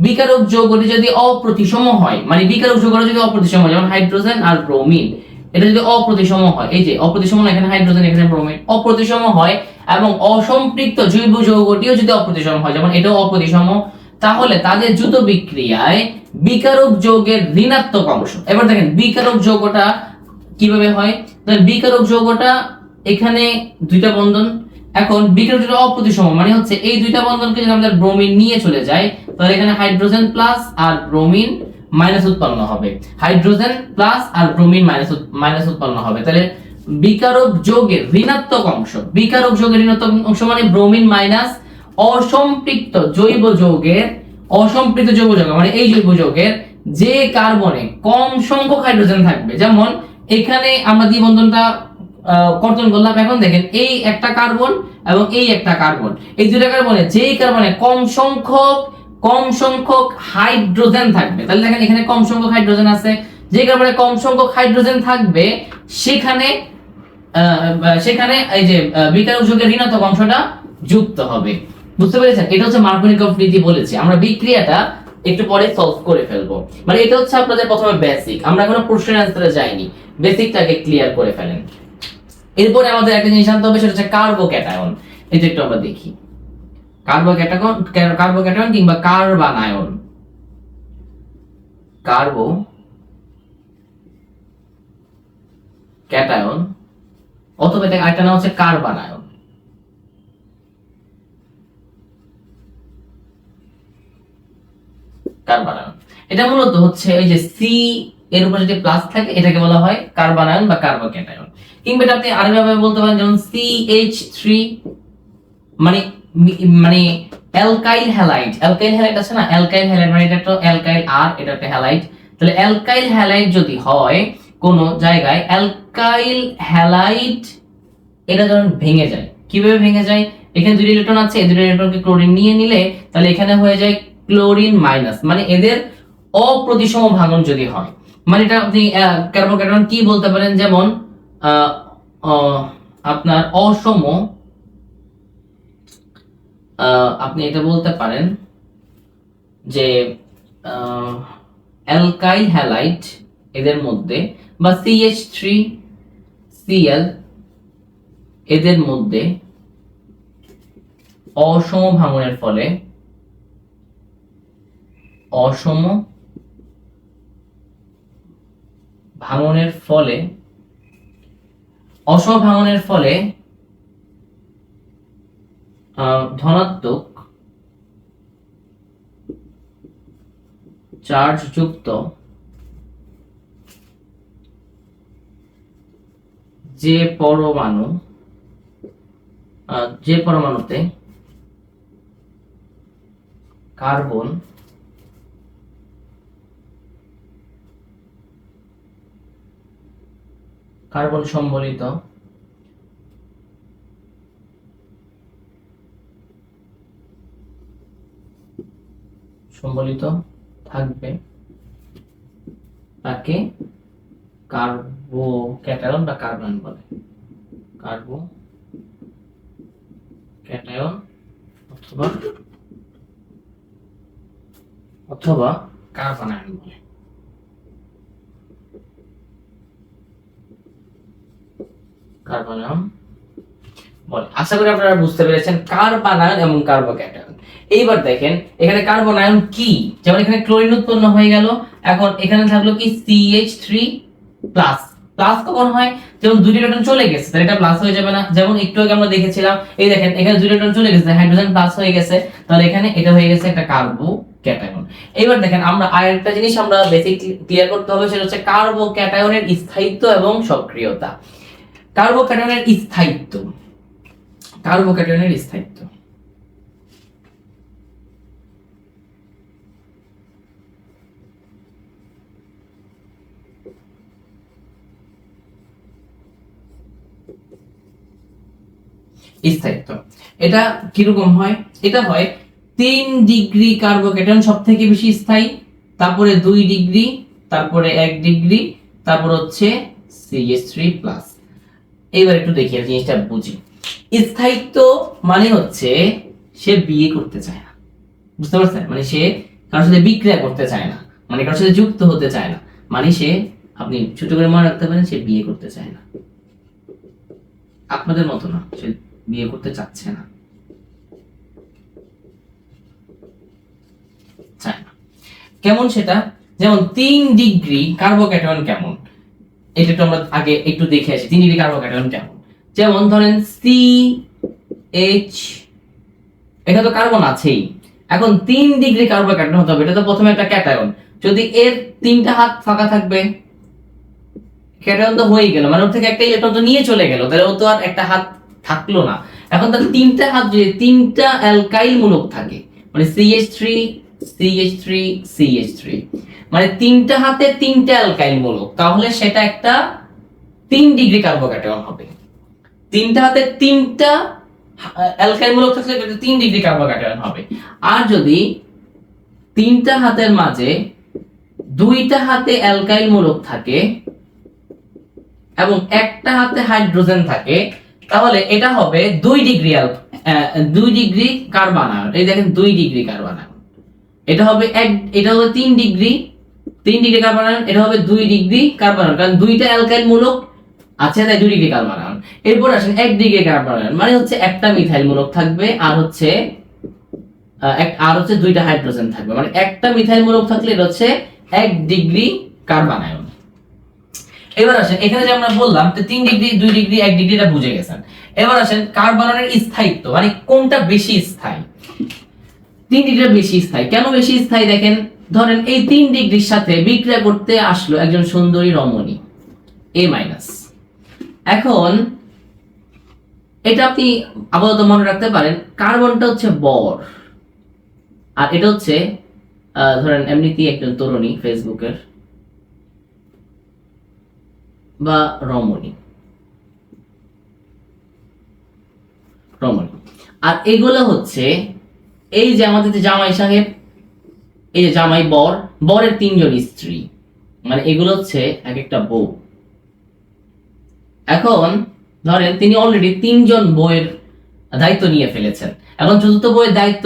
Speaker 1: বিকারক যৌগটি যদি অপ্রতিসম হয়, মানে বিকারক যৌগটা যদি অপ্রতিসম হয়, যেমন হাইড্রোজেন আর ব্রোমিন, এটা যদি অপ্রতিসম হয়, এই যে অপ্রতিসম না, এখানে হাইড্রোজেন এখানে ব্রোমিন, অপ্রতিসম হয়, এবং অসম্পৃক্ত জৈব যৌগটিও যদি অপ্রতিসম হয়, যেমন এটাও অপ্রতিসম, তাহলে তাদের যুত বিক্রিয়ায় বিকারক যৌগের ঋণাত্মক অংশ। এবার দেখেন বিকারক যৌগটা কিভাবে হয়, বিকারক যৌগটা এখানে দুইটা বন্ধন। এখন বিকারক যৌগ অপ্রতিসম মানে হচ্ছে এই দুইটা বন্ধনকে যদি আমাদের ব্রোমিন নিয়ে চলে যায়, তাহলে এখানে হাইড্রোজেন প্লাস আর ব্রোমিন মাইনাস উৎপন্ন হবে, হাইড্রোজেন প্লাস আর ব্রোমিন মাইনাস উৎপন্ন হবে। তাহলে বিকারক যৌগের ঋণাত্মক অংশ, বিকারক যৌগের ঋণাত্মক অংশ মানে ব্রোমিন মাইনাস অসম্পৃক্ত জৈব যৌগের, অসম্পৃক্ত জৈব যৌগ মানে এই জৈব যৌগের যে কার্বনে কম সংখ্যক হাইড্রোজেন থাকবে। যেমন এখানে আমরা দ্বিবন্ধনটা কর্তন করলাম, এখন দেখেন এই একটা কার্বন এবং এই একটা কার্বন, এই দুইটা কার্বনে যেই কার্বনে কম সংখ্যক হাইড্রোজেন থাকবে, তাহলে দেখেন এখানে কম সংখ্যক হাইড্রোজেন আছে, যে কার্বনে কম সংখ্যক হাইড্রোজেন থাকবে সেখানে এই যে বিকারক যৌগের ঋণাত্মক অংশটা যুক্ত হবে। বুঝতে পেরেছেন? এটা হচ্ছে মার্কোনিকভ নীতি বলেছে। আমরা বিক্রিয়াটা একটু পরে সলভ করে ফেলবো। মানে এটা হচ্ছে আপনাদের প্রথমে বেসিক, আমরা কোনো প্রশ্নের অ্যানসারে যাইনি, বেসিকটাকে ক্লিয়ার করে ফেলেন। এরপরে আমাদের একটা জিনিস জানতে হবে, সেটা হচ্ছে কার্বোক্যাটায়ন। এটা একটু আমরা দেখি। কার্বোক্যাটায়ন কিংবা কার্বানায়ন। কার্বোক্যাটায়ন অথবা এটা আরেকটা নাম হচ্ছে কার্বানায়ন। কার্বানায়ন এটা মূলত হচ্ছে এই যে সি এর উপর যদি প্লাস থাকে এটাকে বলা হয় কার্বানায়ন বা কার্বোক্যাটায়ন। কিংবা এটা আপনি আরবি ভাবে বলতে পারেন, যেমন CH3 মানে মানে অ্যালকাইল হ্যালাইড। অ্যালকাইল হ্যালাইড আছে না, অ্যালকাইল হ্যালাইড মানে এটা একটা অ্যালকাইল আর এটা একটা হ্যালাইড। তাহলে অ্যালকাইল হ্যালাইড যদি হয় কোন জায়গায়, অ্যালকাইল হ্যালাইড এটা যখন ভেঙে যায়, কিভাবে ভেঙে যায়, এখানে দুটো ইলেকট্রন আছে, এই দুটো ইলেকট্রনকে ক্লোরিন নিয়ে নিলে তাহলে এখানে হয়ে যায় ক্লোরিন মাইনাস, মানে এদের অপ্রতিসম ভাঙন যদি হয়, মানে এটা আপনি কার্বোক্যাটায়ন কি বলতে পারেন, যেমন আপনার অসম, আপনি এটা বলতে পারেন যে অ্যালকাইল হ্যালাইড এদের মধ্যে বা CH3Cl এদের মধ্যে অসম ভাঙনের ফলে অসম ভাঙনের ফলে ধনাত্মক চার্জ যুক্ত যে পরমাণুতে কার্বন সম্বলিত থাকবে তাকে কার্বোক্যাটায়ন বা কার্বন বলে। কার্বোক্যাটায়ন অথবা কার্বনায়ন বলে। আশা করি আপনারা বুঝতে পেরেছেন কার্বনায়ন এবং কার্বোক্যাটায়ন। এইবার দেখেন এখানে কার্বনায়ন কি, যেমন এখানে ক্লোরিন উৎপন্ন হয়ে গেল, এখন এখানে থাকলো কি CH3 প্লাস। প্লাস কখন হয়, যেমন দুই ইলেকট্রন চলে গেছে তাহলে এটা প্লাস হয়ে যাবে না। যেমন একটু আগে আমরা দেখেছিলাম, এই দেখেন এখানে দুই ইলেকট্রন চলে গেছে, হাইড্রোজেন প্লাস হয়ে গেছে, তাহলে এখানে এটা হয়ে গেছে একটা কার্বোক্যাটায়ন। এবার দেখেন আমরা আরেকটা জিনিস আমরা বেসিক ক্লিয়ার করতে হবে, সেটা হচ্ছে কার্বোক্যাটায়নের স্থায়িত্ব এবং সক্রিয়তা। কার্বোক্যাটায়নের স্থায়িত্ব এটা কিরকম হয়, এটা হয় 3 ডিগ্রি কার্বোক্যাটায়ন সব থেকে বেশি স্থায়ী, তারপরে 2 ডিগ্রি, তারপরে 1 ডিগ্রি, তারপর হচ্ছে CH3 প্লাস। এবার একটু দেখি জিনিসটা বুঝি। স্থায়িত্ব মানে হচ্ছে সে বিয়ে করতে চায় না, বুঝতে পারছেন? মানে সে কারোর সাথে বিক্রিয়া করতে চায় না, মানে কারোর সাথে যুক্ত হতে চায় না, মানে সে, আপনি ছোট করে মনে রাখতে পারেন, সে বিয়ে করতে চায় না। আপনাদের মতো না, সে বিয়ে করতে চাচ্ছে না, চায় না। কেমন সেটা? যেমন 3 ডিগ্রি কার্বোক্যাটায়ন কেমন, এটা তো আমরা আগে একটু দেখে আসি। 3 ডিগ্রি কার্বোক্যাটায়ন কেমন, যেমন ধরেন CH, এটা তো কার্বন আছেই, এখন 3 ডিগ্রি কার্বোক্যাটায়ন হতে হবে, এটা তো প্রথমে একটা ক্যাটায়ন, যদি এর 3টা হাত ফাঁকা থাকবে, ক্যাটায়ন তো হয়ে গেল, মানে ওর থেকে একটা ইলেকট্রন তো নিয়ে চলে গেল, তাহলে ও তো আর একটা হাত থাকলো না। এখন তার 3টা হাত যদি 3টা অ্যালকাইল মূলক থাকে, মানে CH3 CH3 CH3, মানে 3টা হাতে 3টা অ্যালকাইল মূলক, তাহলে সেটা একটা 3 ডিগ্রি কার্বোক্যাটায়ন হবে। 3টা হাতে 3টা অ্যালকাইল মূলক থাকলে এটা 3 ডিগ্রি কার্বোক্যাটায়ন হবে। আর যদি 3টা হাতের মাঝে 2টা হাতে অ্যালকাইল মূলক থাকে এবং একটা হাতে হাইড্রোজেন থাকে, তাহলে এটা হবে 2 ডিগ্রি কার্বনায়ন। এই দেখেন 2 ডিগ্রি কার্বনায়ন, এটা হবে এটা হবে 3 ডিগ্রি কার্বনায়ন, এটা হবে 2 ডিগ্রি কার্বনায়ন, কারণ দুইটা অ্যালকাইল মূলক আছে তাই 2 ডিগ্রি কার্বনায়ন। এরপর আসেন 1 ডিগ্রি কার্বনায়ন, মানে হচ্ছে একটা মিথাইল মূলক থাকবে আর হচ্ছে 2টা হাইড্রোজেন থাকবে, মানে একটা মিথাইল মূলক থাকলে এটা হচ্ছে 1 ডিগ্রি কার্বনায়ন। এবার আসেন এখানে যে আমরা বললাম 3 ডিগ্রি 2 ডিগ্রি 1 ডিগ্রি, এটা বুঝে গেছেন। এবার আসেন কার্বনের স্থায়িত্ব, মানে কোনটা বেশি স্থায়ী। 3 ডিগ্রি বেশি স্থায়ী। কেন বেশি স্থায়ী দেখেন, ধরেন এই 3 ডিগ্রির সাথে বিক্রিয়া করতে আসলো একজন সুন্দরী রমণী A-। এখন এটা আপনি আপাতত মনে রাখতে পারেন, কার্বনটা হচ্ছে বর আর এটা হচ্ছে ধরেন এমনিতেই একজন তরুণী ফেসবুকের বা রমণী, আর এগুলো হচ্ছে এই যে আমাদের যে জামাই সাহেব, এই যে জামাই বরের 3 জন স্ত্রী, মানে এগুলো হচ্ছে এক একটা বউ। এখন ধরেন তিনি অলরেডি 3 জন বউয়ের দায়িত্ব নিয়ে ফেলেছেন, এখন চতুর্থ বউয়ের দায়িত্ব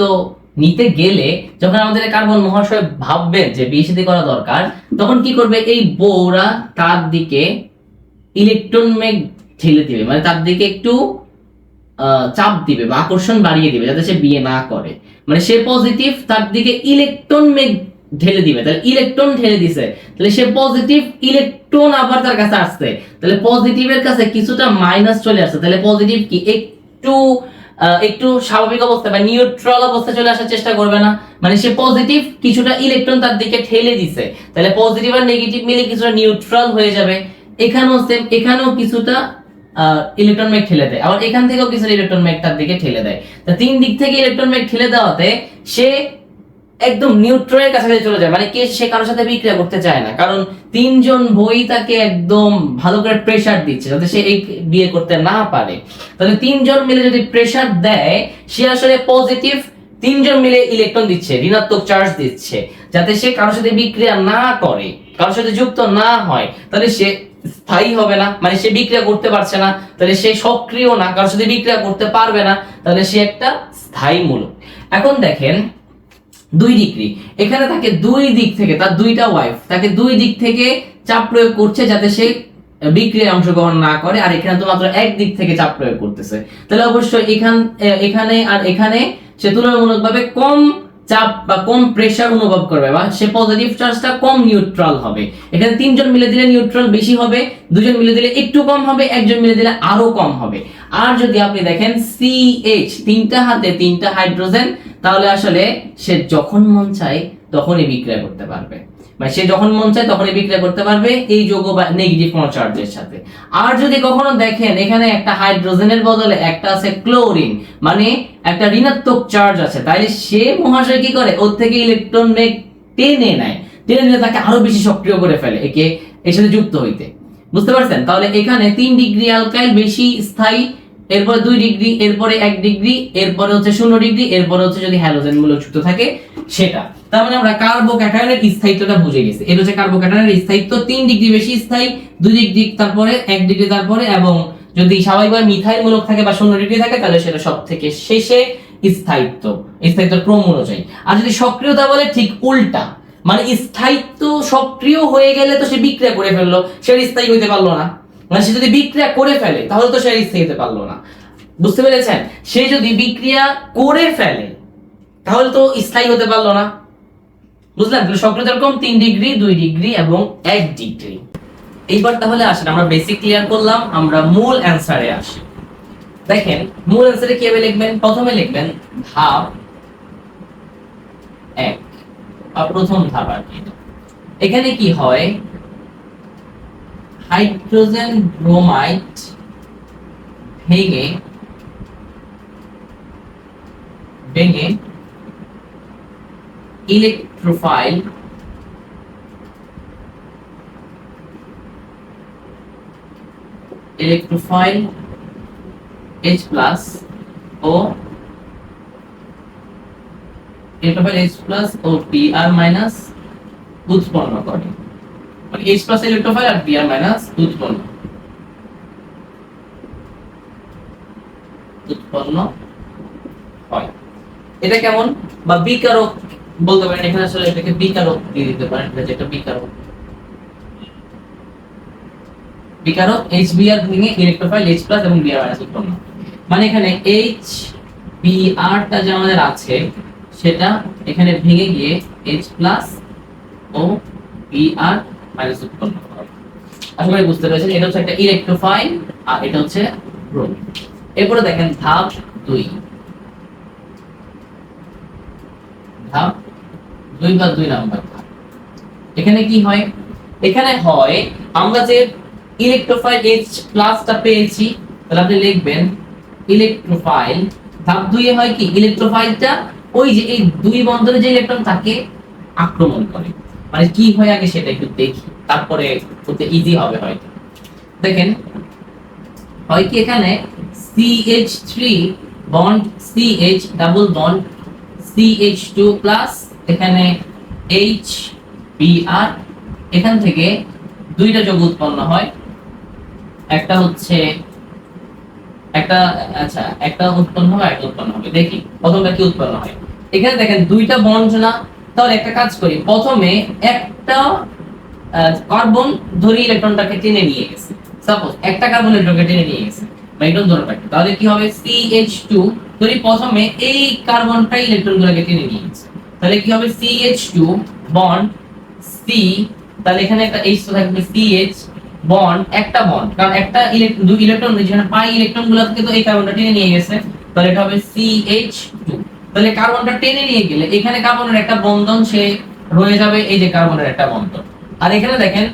Speaker 1: নিতে গেলে যখন আমাদের কার্বন মহাশয় ভাববেন যে বিয়ে শাদী করা দরকার, তখন কি করবে, এই বউরা তার দিকে ইলেকট্রন মেঘ ঠেলে দিবে, মানে তার দিকে একটু চাপ দিবে বা আকর্ষণ বাড়িয়ে দিবে যাতে সে বিয়ে না করে, মানে সে পজিটিভ, তার দিকে ইলেকট্রন মেঘ ঢেলে দিবে, তাহলে ইলেকট্রন ঢেলে দিছে, তাহলে সে পজিটিভ ইলেকট্রন আবার তার কাছে আসছে, তাহলে পজিটিভের কাছে কিছুটা মাইনাস চলে আসছে, তাহলে পজিটিভ কি একটু একটু স্বাভাবিক অবস্থা বা নিউট্রাল অবস্থায় চলে আসার চেষ্টা করবে না, মানে সে পজিটিভ কিছুটা ইলেকট্রন তার দিকে ঠেলে দিছে, তাহলে পজিটিভ আর নেগেটিভ মিলে কিছুটা নিউট্রাল হয়ে যাবে। এখানেও সেম, এখানেও কিছুটা ইলেকট্রন ম্যাগ ঠেলে দেয়, আবার এখান থেকেও কিছু ইলেকট্রন ম্যাগ তার দিকে ঠেলে দেয়, তা তিন দিক থেকে ইলেকট্রন ম্যাগ ঠেলে দেওয়াতে সে একদম নিউট্রালের কাছাকাছি চলে যায়, মানে কে সে কারোর সাথে বিক্রিয়া করতে চায় না, কারণ তিনজন বই তাকে একদম ভালো করে প্রেসার দিচ্ছে যাতে সে এই বিয়ে করতে না পারে। তাহলে তিনজন মিলে যদি প্রেসার দেয়, সে আসলে পজিটিভ, তিনজন মিলে ইলেকট্রন দিচ্ছে, ঋণাত্মক চার্জ দিচ্ছে, যাতে সে কারোর সাথে বিক্রিয়া না করে, কারোর সাথে যুক্ত না হয়, তাহলে সে স্থায়ী হবে না, মানে সে বিক্রিয়া করতে পারছে না, তাহলে সে সক্রিয় না, কারোর সাথে বিক্রিয়া করতে পারবে না, তাহলে সে একটা স্থায়ী মূলক। এখন দেখেন 2 ডিগ্রি, এখানে তাকে দুই দিক থেকে, তার দুইটা ওয়াইফ তাকে দুই দিক থেকে চাপ প্রয়োগ করছে যাতে সে বিক্রিয়ায় অংশগ্রহণ না করে, আর এখানে তো মাত্র এক দিক থেকে চাপ প্রয়োগ করতেছে, তাহলে অবশ্যই এখানে আর এখানে সে তুলনামূলকভাবে কম চাপ বা কম প্রেসার অনুভব করবে, বা সে পজিটিভ চার্জটা কম নিউট্রাল হবে। এখানে তিনজন মিলে দিলে নিউট্রাল বেশি হবে, দুজন মিলে দিলে একটু কম হবে, একজন মিলে দিলে আরো কম হবে। আর যদি আপনি দেখেন CH, তিনটা হাতে তিনটা হাইড্রোজেন, তাহলে আসলে সে যখন মন চায় তখনই বিক্রিয়া করতে পারবে, মানে সে যখন মন চায় তখনই বিক্রিয়া করতে পারবে এই যৌগ বা নেগেটিভ কোন চার্জের সাথে। আর যদি কখনো দেখেন এখানে একটা হাইড্রোজেনের বদলে একটা আছে ক্লোরিন, মানে একটা ঋণাত্মক চার্জ আছে, তাইলে সে মহাশয় কি করে, ওর থেকে ইলেকট্রন টেনে নেয়, টেনে নিলে তাকে আরো বেশি সক্রিয় করে ফেলে একে এর সাথে যুক্ত হইতে। বুঝতে পারছেন? তাহলে এখানে 3 ডিগ্রি অ্যালকাইল বেশি স্থায়ী, এরপরে 2 ডিগ্রি, এরপরে 1 ডিগ্রি, এরপরে হচ্ছে 0 ডিগ্রি, এরপরে হচ্ছে যদি হ্যালোজেন মূলক যুক্ত থাকে সেটা। তার মানে আমরা কার্বোক্যাটায়নের স্থায়িত্বটা বুঝে গেছি। এটা হচ্ছে কার্বোক্যাটায়নের স্থায়িত্ব 3 ডিগ্রি বেশি স্থায়ী, 2 ডিগ্রি তারপরে 1 ডিগ্রি তারপরে, এবং যদি স্বাভাবিকভাবে মিথাইল মূলক থাকে বা 0 ডিগ্রি থাকে তাহলে সেটা সবথেকে শেষে স্থায়িত্বের ক্রম অনুযায়ী। আর যদি সক্রিয়তা বলে ঠিক উল্টা, মানে স্থায়িত্ব সক্রিয় হয়ে গেলে তো সে বিক্রিয়া করে ফেললো, সে স্থায়ী হইতে পারলো না, মানে সে যদি বিক্রিয়া করে ফেলে তাহলে তো সে স্থায়ী হতে পারলো না। বুঝতে পেরেছেন? সে যদি বিক্রিয়া করে ফেলে তাহলে তো স্থায়ী হতে পারলো না। বুঝলেন? তাহলে সক্রিয়তার ক্রম 3 ডিগ্রি, 2 ডিগ্রি এবং 1 ডিগ্রি। এইবার তাহলে আসেন আমরা বেসিক ক্লিয়ার করলাম, আমরা মূল অ্যানসারে আসি। দেখেন মূল অ্যানসারে কিভাবে লিখবেন? প্রথমে লিখবেন ধাপ 1, বা প্রথম ধাপ আর কি। এখানে কি হয়, হাইড্রোজেন ব্রোমাইড ভেঙে ইলেকট্রোফাইল H প্লাস ও Br মাইনাস উৎপন্ন করে, মানে H প্লাস ইলেকট্রোফাইল আর Br মাইনাস উৎপন্ন হয়। এটা কেমন, বা বিকারক বলতে পারেন, এখানে আসলে এটাকে বিকারক দিয়ে দিতে পারেন, এটা যেটা বিকারক HBr ভেঙে ইলেকট্রোফাইল H প্লাস এবং Br মাইনাস উৎপন্ন, মানে এখানে HBr টা যে আমাদের আছে সেটা এখানে ভেঙে গিয়ে H প্লাস ও Br মাইনাস উৎপন্ন করে। আশা করি বুঝতে পেরেছেন, এটা হচ্ছে একটা ইলেকট্রোফাইল আর এটা হচ্ছে ব্রোমিন। এরপরে দেখেন ধাপ 2 বা 2 নাম্বার ধাপ। এখানে কি হয়, এখানে হয় আমরা যে ইলেকট্রোফাইল H প্লাসটা পেয়েছি, তাহলে আপনি লিখবেন ইলেকট্রোফাইল। ধাপ 2 এ হয় কি, ইলেকট্রোফাইলটা ওই যে এই দুই বন্ধনে যে ইলেকট্রন তাকে আক্রমণ করে, মানে কি হয় আগে সেটা একটু দেখি, তারপরে ওতে ইজি হবে হয়তো। দেখেন হয় কি, এখানে CH3 bond CH double bond CH2 plus এখানে HBr, এখান থেকে দুইটা যৌগ উৎপন্ন হয়, একটা হচ্ছে একটা উৎপন্ন হবে। দেখি প্রথমটা কি উৎপন্ন হয়। এখানে দেখেন দুইটা বন্ড না, তাহলে একটা কাজ করি, প্রথমে একটা কার্বন ধরে ইলেকট্রনটাকে টেনে নিয়ে গেছে, সাপোজ একটা কার্বন ইলেকট্রনকে টেনে নিয়ে গেছে, ইলেকট্রন ধরে রাখবে, তাহলে কি হবে, CH2 ধরি প্রথমে এই কার্বনটা ইলেকট্রনগুলোকে টেনে নিয়ে গেছে, তাহলে কি হবে CH2 বন্ড C, তাহলে এখানে একটা H তো থাকবে CH বন্ড একটা বন্ড, কারণ একটা দুই ইলেকট্রন যেখানে পাই ইলেকট্রন গুলোকে তো এই কার্বনটা টেনে নিয়ে গেছে, তাহলে এটা হবে CH2। তাহলে কার্বনটা টেনে নিয়ে গেলে এখানে কার্বনের একটা বন্ধন সে রয়ে যাবে, এই যে কার্বনের একটা বন্ধন। আর এখানে দেখেন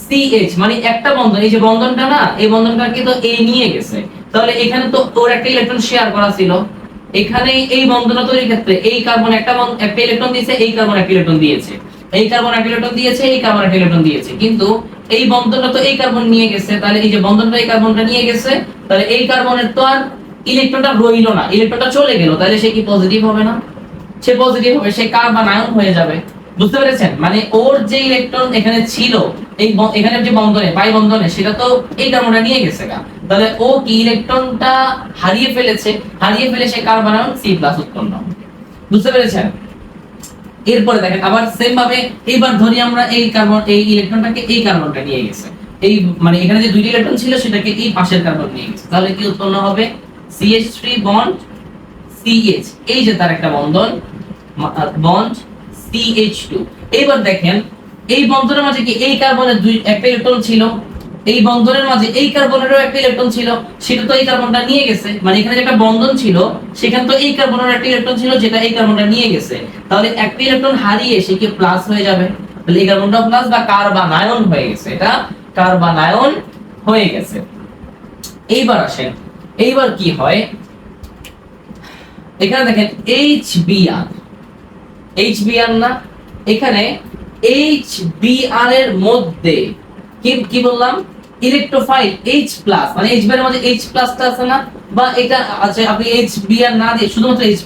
Speaker 1: CH মানে একটা বন্ধন, এই যে বন্ধনটা না, এই বন্ধনটাকে তো A নিয়ে গেছে, তাহলে এখানে তো ওর একটা ইলেকট্রন শেয়ার করা ছিল, এখানে এই বন্ধন তৈরির ক্ষেত্রে এই কার্বন একটা ইলেকট্রন দিয়েছে, এই কার্বন একটা ইলেকট্রন দিয়েছে, এই কার্বন একটা ইলেকট্রন দিয়েছে, এই কার্বন একটা ইলেকট্রন দিয়েছে, কিন্তু এই বন্ধনটা তো এই কার্বন নিয়ে গেছে, তাহলে এই যে বন্ধনটা এই কার্বনটা নিয়ে গেছে, তাহলে এই কার্বনের তো আর ইলেকট্রনটা রইলো না, ইলেকট্রনটা চলে গেল, তাহলে সে কি পজিটিভ হবে না? সে পজিটিভ হবে, সে কার্বনায়ন হয়ে যাবে। বুঝতে পেরেছেন? মানে ওর যে ইলেকট্রন এখানে ছিল, এই এখানে যে বন্ধনে পাই বন্ধনে, সেটা তো এই কার্বনটা নিয়ে গেছে গা, তাহলে ও কি ইলেকট্রনটা হারিয়ে ফেলেছে, হারিয়ে ফেলে সে কার্বনায়ন C+ উৎপন্ন। বুঝতে পেরেছেন? এরপরে দেখেন আবার সেম ভাবে এইবার ধরি আমরা এই কার্বন এই ইলেকট্রনটাকে এই কার্বনটা নিয়ে গেছে, এই মানে এখানে যে দুইটা ইলেকট্রন ছিল সেটাকে এই পাশের কার্বন নিয়ে গেছে, তাহলে কি উৎপন্ন হবে? CH3 বন্ড CH, এই যে তার একটা বন্ধন বন্ড CH2। এবার দেখেন এই বন্ধনের মাঝে কি এই কার্বনের একটা ইলেকট্রন ছিল, এই বন্ধনের মাঝে এই কার্বনেরও একটা ইলেকট্রন ছিল, সেটা তো এই কার্বনটা নিয়ে গেছে, মানে এখানে যে একটা বন্ধন ছিল সেখানে তো এই কার্বনের একটা ইলেকট্রন ছিল যেটা এই কার্বনটা নিয়ে গেছে, তাহলে একটা ইলেকট্রন হারিয়ে সে কি প্লাস হয়ে যাবে, তাহলে এই কার্বনটা প্লাস বা কার্বনায়ন হয়ে গেছে, এটা কার্বনায়ন হয়ে গেছে। এইবার আসেন, এইবার কি হয়, এখানে দেখেন HBr না, এখানে HBr এর মধ্যে কি বললাম, ইলেকট্রোফাইল H+ মানে HBr এর মধ্যে H+ টা আছে না, বা এটা আছে আপনি HBr না দিয়ে শুধুমাত্র H+,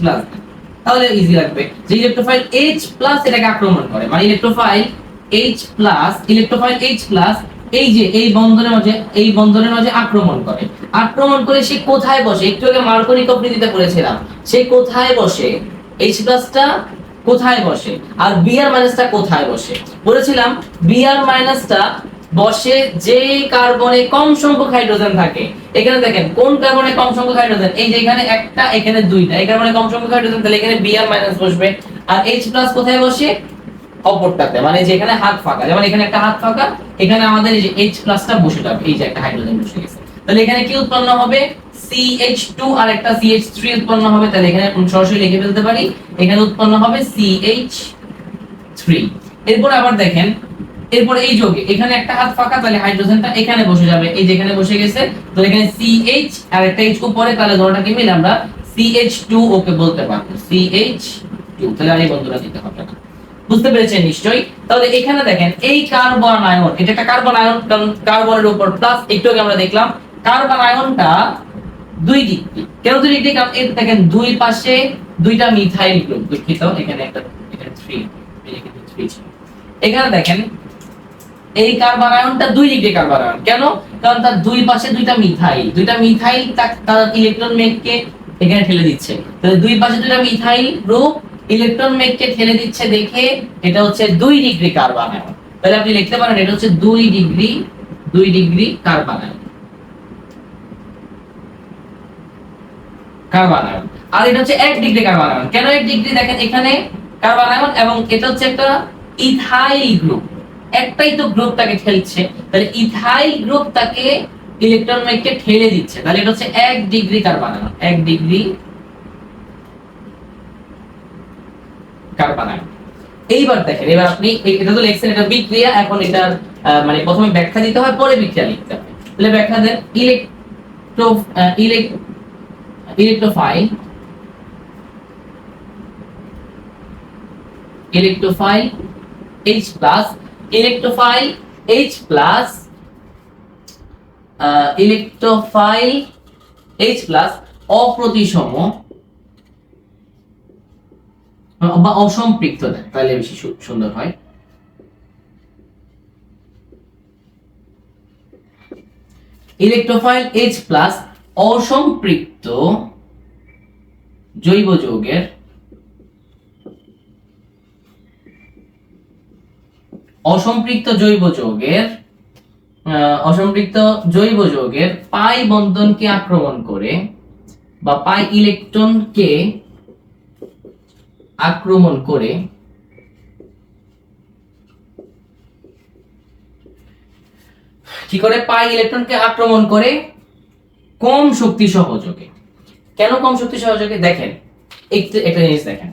Speaker 1: তাহলে ইজি লাগবে যে ইলেকট্রোফাইল H+ এটাকে আক্রমণ করে, মানে ইলেকট্রোফাইল H+, ইলেকট্রোফাইল H+ এই যে এই বন্ধনের মাঝে আক্রমণ করে, আক্রমণ করে সে কোথায় বসে, একটু আগে মার্কনি কপ্রিতিতে পড়েছিলাম, সে কোথায় বসে, H+ টা কোথায় বসে আর Br- টা কোথায় বসে বলেছিলাম, Br- টা বসে যে কার্বনে কম সংখ্যক হাইড্রোজেন থাকে। এখানে দেখেন কোন কার্বনে কম সংখ্যক হাইড্রোজেন, এই যে এখানে একটা এখানে দুইটা, এই কার্বনে কম সংখ্যক হাইড্রোজেন, তাহলে এখানে Br- বসবে। আর H+ কোথায় বসে, অপরটাতে, মানে যেখানে হাত ফাঁকা, যেমন এখানে একটা হাত ফাঁকা, এখানে আমাদের এই যে H+ টা বসে যাবে, এই যে একটা হাইড্রোজেন বসে গেছে, তাহলে এখানে কি উৎপন্ন হবে, CH2 আর একটা CH3 উৎপন্ন হবে, তাহলে এখানে সরাসরি লিখে ফেলতে পারি, এখানে উৎপন্ন হবে CH3। এরপর আবার দেখেন, এরপর এই যোগে এখানে একটা হাত ফাঁকা, তাহলে হাইড্রোজেনটা এখানে বসে যাবে, এই যে এখানে বসে গেছে, তো এখানে CH আর একটা H উপরে, তাহলে ধরোটাকে মিলে আমরা CH2 ওকে বলতে পারবো, CH2, তাহলে আর এই বন্ধুরা দিতে হবে না। বুঝতে পেরেছেন নিশ্চয়ই? তাহলে এখানে দেখেন এই কার্বন আয়ন, এটা একটা কার্বন আয়ন, কারণ কার্বনের উপর প্লাস, একটু আগে আমরা দেখলাম কার্বন আয়নটা দুই ডিগ্রি, কেন দুই ডিগ্রি, কারণ এই দেখেন দুই পাশে দুইটা মিথাইল গ্রুপ, দুঃখিত এখানে একটা, এখানে 3, এই যে কিন্তু 3 ছিল, এখানে দেখেন এই কার্বন আয়নটা দুই ডিগ্রি কার্বন আয়ন, কেন, কারণ তার দুই পাশে দুইটা মিথাইল তার ইলেকট্রন মেঘকে এখানে ঠেলে দিচ্ছে, তাহলে দুই পাশে দুইটা মিথাইল গ্রুপ ইলেকট্রন মেঘকে ঠেলে দিচ্ছে দেখে এটা হচ্ছে 2 ডিগ্রি কার্বন আয়ন, তাহলে আপনি লিখতে পারেন এটা হচ্ছে 2 ডিগ্রি কার্বন আয়ন, আর এটা হচ্ছে 1 ডিগ্রি কার্বন আয়ন। কেন 1 ডিগ্রি, দেখেন এখানে কার্বন আয়ন এবং এটা হচ্ছে একটা ইথাইল গ্রুপ, একটাই তো গ্রুপটাকে ঠেলছে, তাহলে ইথাইল গ্রুপ তাকে ইলেকট্রন মেঘকে ঠেলে দিচ্ছে, তাহলে এটা হচ্ছে 1 degree carbon ion, 1 degree carbon ion. এইবার দেখেন, এবার আপনি এটা তো লিখছেন, এটা বিক্রিয়া, এখন এটা মানে প্রথমে ব্যাখ্যা দিতে হয়, পরে বিক্রিয়া লিখতে হয়, তাহলে ব্যাখ্যা দেন, ইলেকট্রোফাইল H+, ইলেকট্রোফাইল H+ অপ্রতিসম বা অসম্পৃক্ত, দেন তাহলে বেশি সুন্দর হয়, ইলেকট্রোফাইল H+ অসম্পৃক্ত জৈব যৌগের পাই বন্ধনকে আক্রমণ করে বা পাই ইলেকট্রনকে আক্রমণ করে কি করে পাই ইলেকট্রনকে আক্রমণ করে কম শক্তি সহযোগে। কেন কম শক্তি সহযোগে দেখেন, একটা জিনিস দেখেন,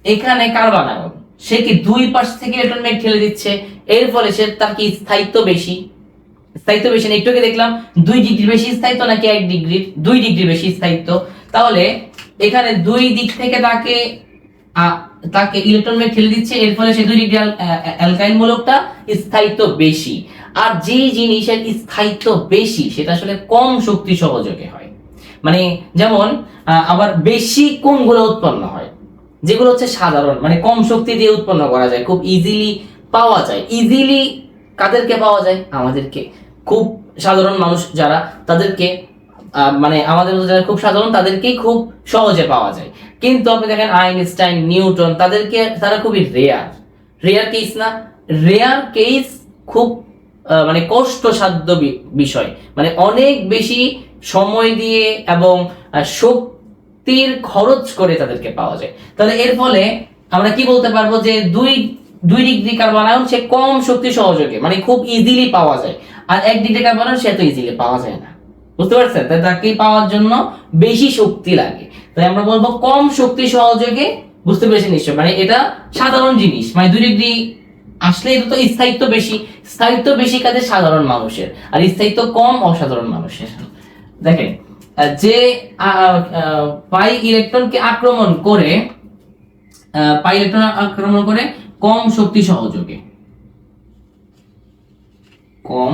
Speaker 1: এখানে কার্বন আয়ন সে কি দুই পাশ থেকে ইলেকট্রন ঠেলে দিচ্ছে, এর ফলে সে তার কি স্থায়িত্ব বেশি, স্থায়িত্ব বেশি না, একটু আগে দেখলাম 2 ডিগ্রি বেশি স্থায়িত্ব নাকি 1 ডিগ্রি, 2 ডিগ্রি বেশি স্থায়িত্ব। তাহলে এখানে দুই দিক থেকে তাকে ইলেকট্রন ঠেলে দিচ্ছে, এর ফলে সে 2 ডিগ্রি অ্যালকাইল মূলকটা স্থায়িত্ব বেশি। আর যে জিনিসের স্থায়িত্ব বেশি সেটা আসলে কম শক্তি সহযোগে হয়। মানে যেমন আবার বেশি কোনগুলো উৎপন্ন হয়, যেগুলো হচ্ছে সাধারণ, মানে কম শক্তি দিয়ে উৎপন্ন করা যায়, খুব ইজিলি পাওয়া যায়। ইজিলি কাদেরকে পাওয়া যায়? আমাদেরকে, খুব সাধারণ মানুষ যারা, তাদেরকে মানে আমাদের মধ্যে যারা খুব সাধারণ তাদেরকেই খুব সহজে পাওয়া যায়। কিন্তু আপনি দেখেন আইনস্টাইন, নিউটন, তারা খুবই রেয়ার কেস না? রেয়ার কেস খুব মানে কষ্টসাধ্য বিষয়, মানে অনেক বেশি সময় দিয়ে এবং শক্তির খরচ করে তাদেরকে পাওয়া যায়। তাহলে এর ফলে আমরা কি বলতে পারবো যে 2 ডিগ্রি কার্বন আয়ন সে কম শক্তি সহযোগে, মানে খুব ইজিলি পাওয়া যায়, আর 1 ডিগ্রি কার্বন আয়ন সে তো ইজিলি পাওয়া যায় না। বুঝতে পারছেন? তাই তাকে পাওয়ার জন্য বেশি শক্তি লাগে, তাই আমরা বলবো কম শক্তি সহযোগে। বুঝতে পেরেছেন নিশ্চয়? মানে এটা সাধারণ জিনিস, মানে 2 ডিগ্রি আসলে এটা তো স্থায়িত্ব বেশি, স্থায়িত্ব বেশি কাজে সাধারণ মানুষের, আর স্থায়িত্ব কম অসাধারণ মানুষের। দেখেন, যে পাই ইলেকট্রনকে আক্রমণ করে কম শক্তি সহযোগে, কম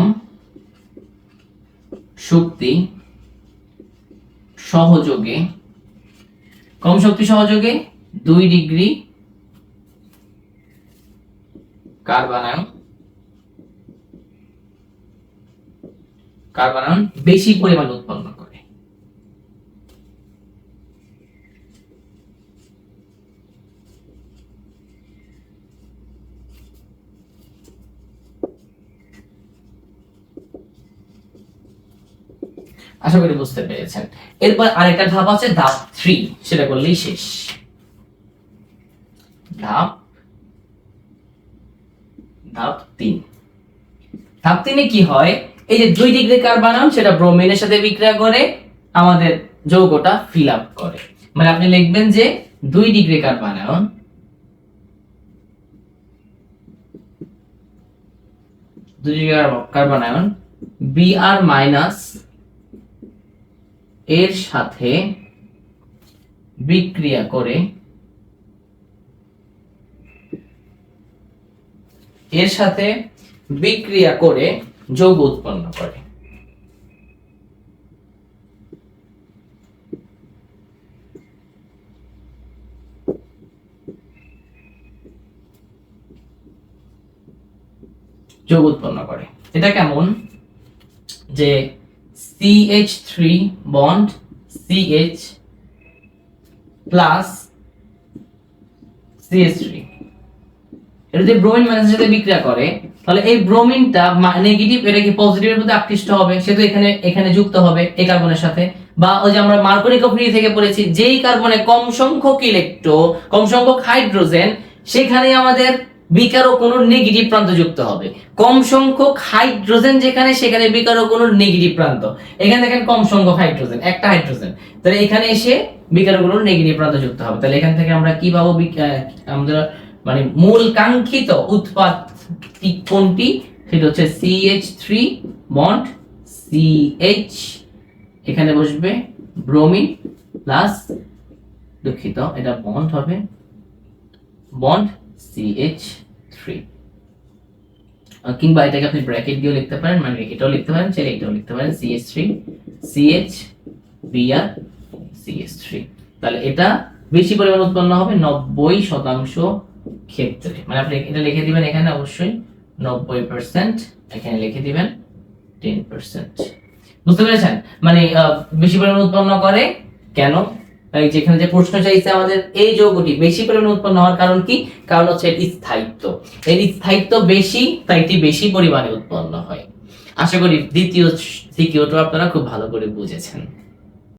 Speaker 1: শক্তি সহযোগে 2 ডিগ্রি কার্বন আয়ন বেশি পরিমাণ উৎপন্ন করে। আশা করি বুঝতে পেরেছেন। এরপর আরেকটা ধাপ আছে, ধাপ 3, সেটা করলেই শেষ। ধাপ 3। ধাপ 3 এ কি হয়? এই যে 2 ডিগ্রি কার্বন আয়ন সেটা ব্রোমিনের সাথে বিক্রিয়া করে আমাদের যৌগটা ফিল আপ করে। মানে আপনি লিখবেন যে 2 degree carbon ion Br minus এর সাথে বিক্রিয়া করে যৌগ উৎপন্ন করে। এটা কেমন? যে CH3 bond CH plus CH3, এটা যদি ব্রোমিন মাইনাসের সাথে বিক্রিয়া করে, তাহলে এই ব্রোমিনটা নেগেটিভ, এটা কি পজিটিভের প্রতি আকৃষ্ট হবে, সে তো এখানে যুক্ত হবে এই কার্বনের সাথে। বা ওই যে আমরা মার্কোনি কফি থেকে পড়েছি, যেই কার্বনে কম সংখ্যক হাইড্রোজেন, সেখানে আমাদের বিকারক অণুর নেগেটিভ প্রান্ত যুক্ত হবে। কম সংখ্যক হাইড্রোজেন যেখানে, সেখানে বিকারক অণুর নেগেটিভ প্রান্ত। এখানে দেখেন কম সংখ্যক হাইড্রোজেন, একটা হাইড্রোজেন, তাহলে এখানে এসে বিকারক অণুর নেগেটিভ প্রান্ত যুক্ত হবে। তাহলে এখান থেকে আমরা কি পাবো? আমরা মানে মূল কাঙ্ক্ষিত উৎপাদ কোনটি? সেটা হচ্ছে CH3 বন্ড CH, এখানে বসবে ব্রোমিন প্লাস, দুঃখিত এটা বন্ড হবে, বন্ড CH3, কিংবা এটাকে আপনি ব্র্যাকেট দিয়েও লিখতে পারেন, মানে এটাও লিখতে পারেন, চাইলে এটাও লিখতে পারেন, CH3 CH Br CH3। তাহলে এটা বেশি পরিমাণ উৎপন্ন হবে 90% ক্ষেত্রে। মানে আপনি এটা লিখে দিবেন এখানে অবশ্যই 90%, এখানে লিখে দিবেন 10%। বুঝতে পেরেছেন? মানে বেশি পরিমাণ উৎপন্ন করে কেন? এই যেখানে যে প্রশ্ন চাইছে আমাদের, এই যৌগটি বেশি পরিমাণে উৎপন্ন হওয়ার কারণ কি? কারণ হচ্ছে এর স্থায়িত্ব। এর স্থায়িত্ব বেশি, তাই এটি বেশি পরিমাণে উৎপন্ন হয়। আশা করি দ্বিতীয় সিকিউটা আপনারা খুব ভালো করে বুঝেছেন।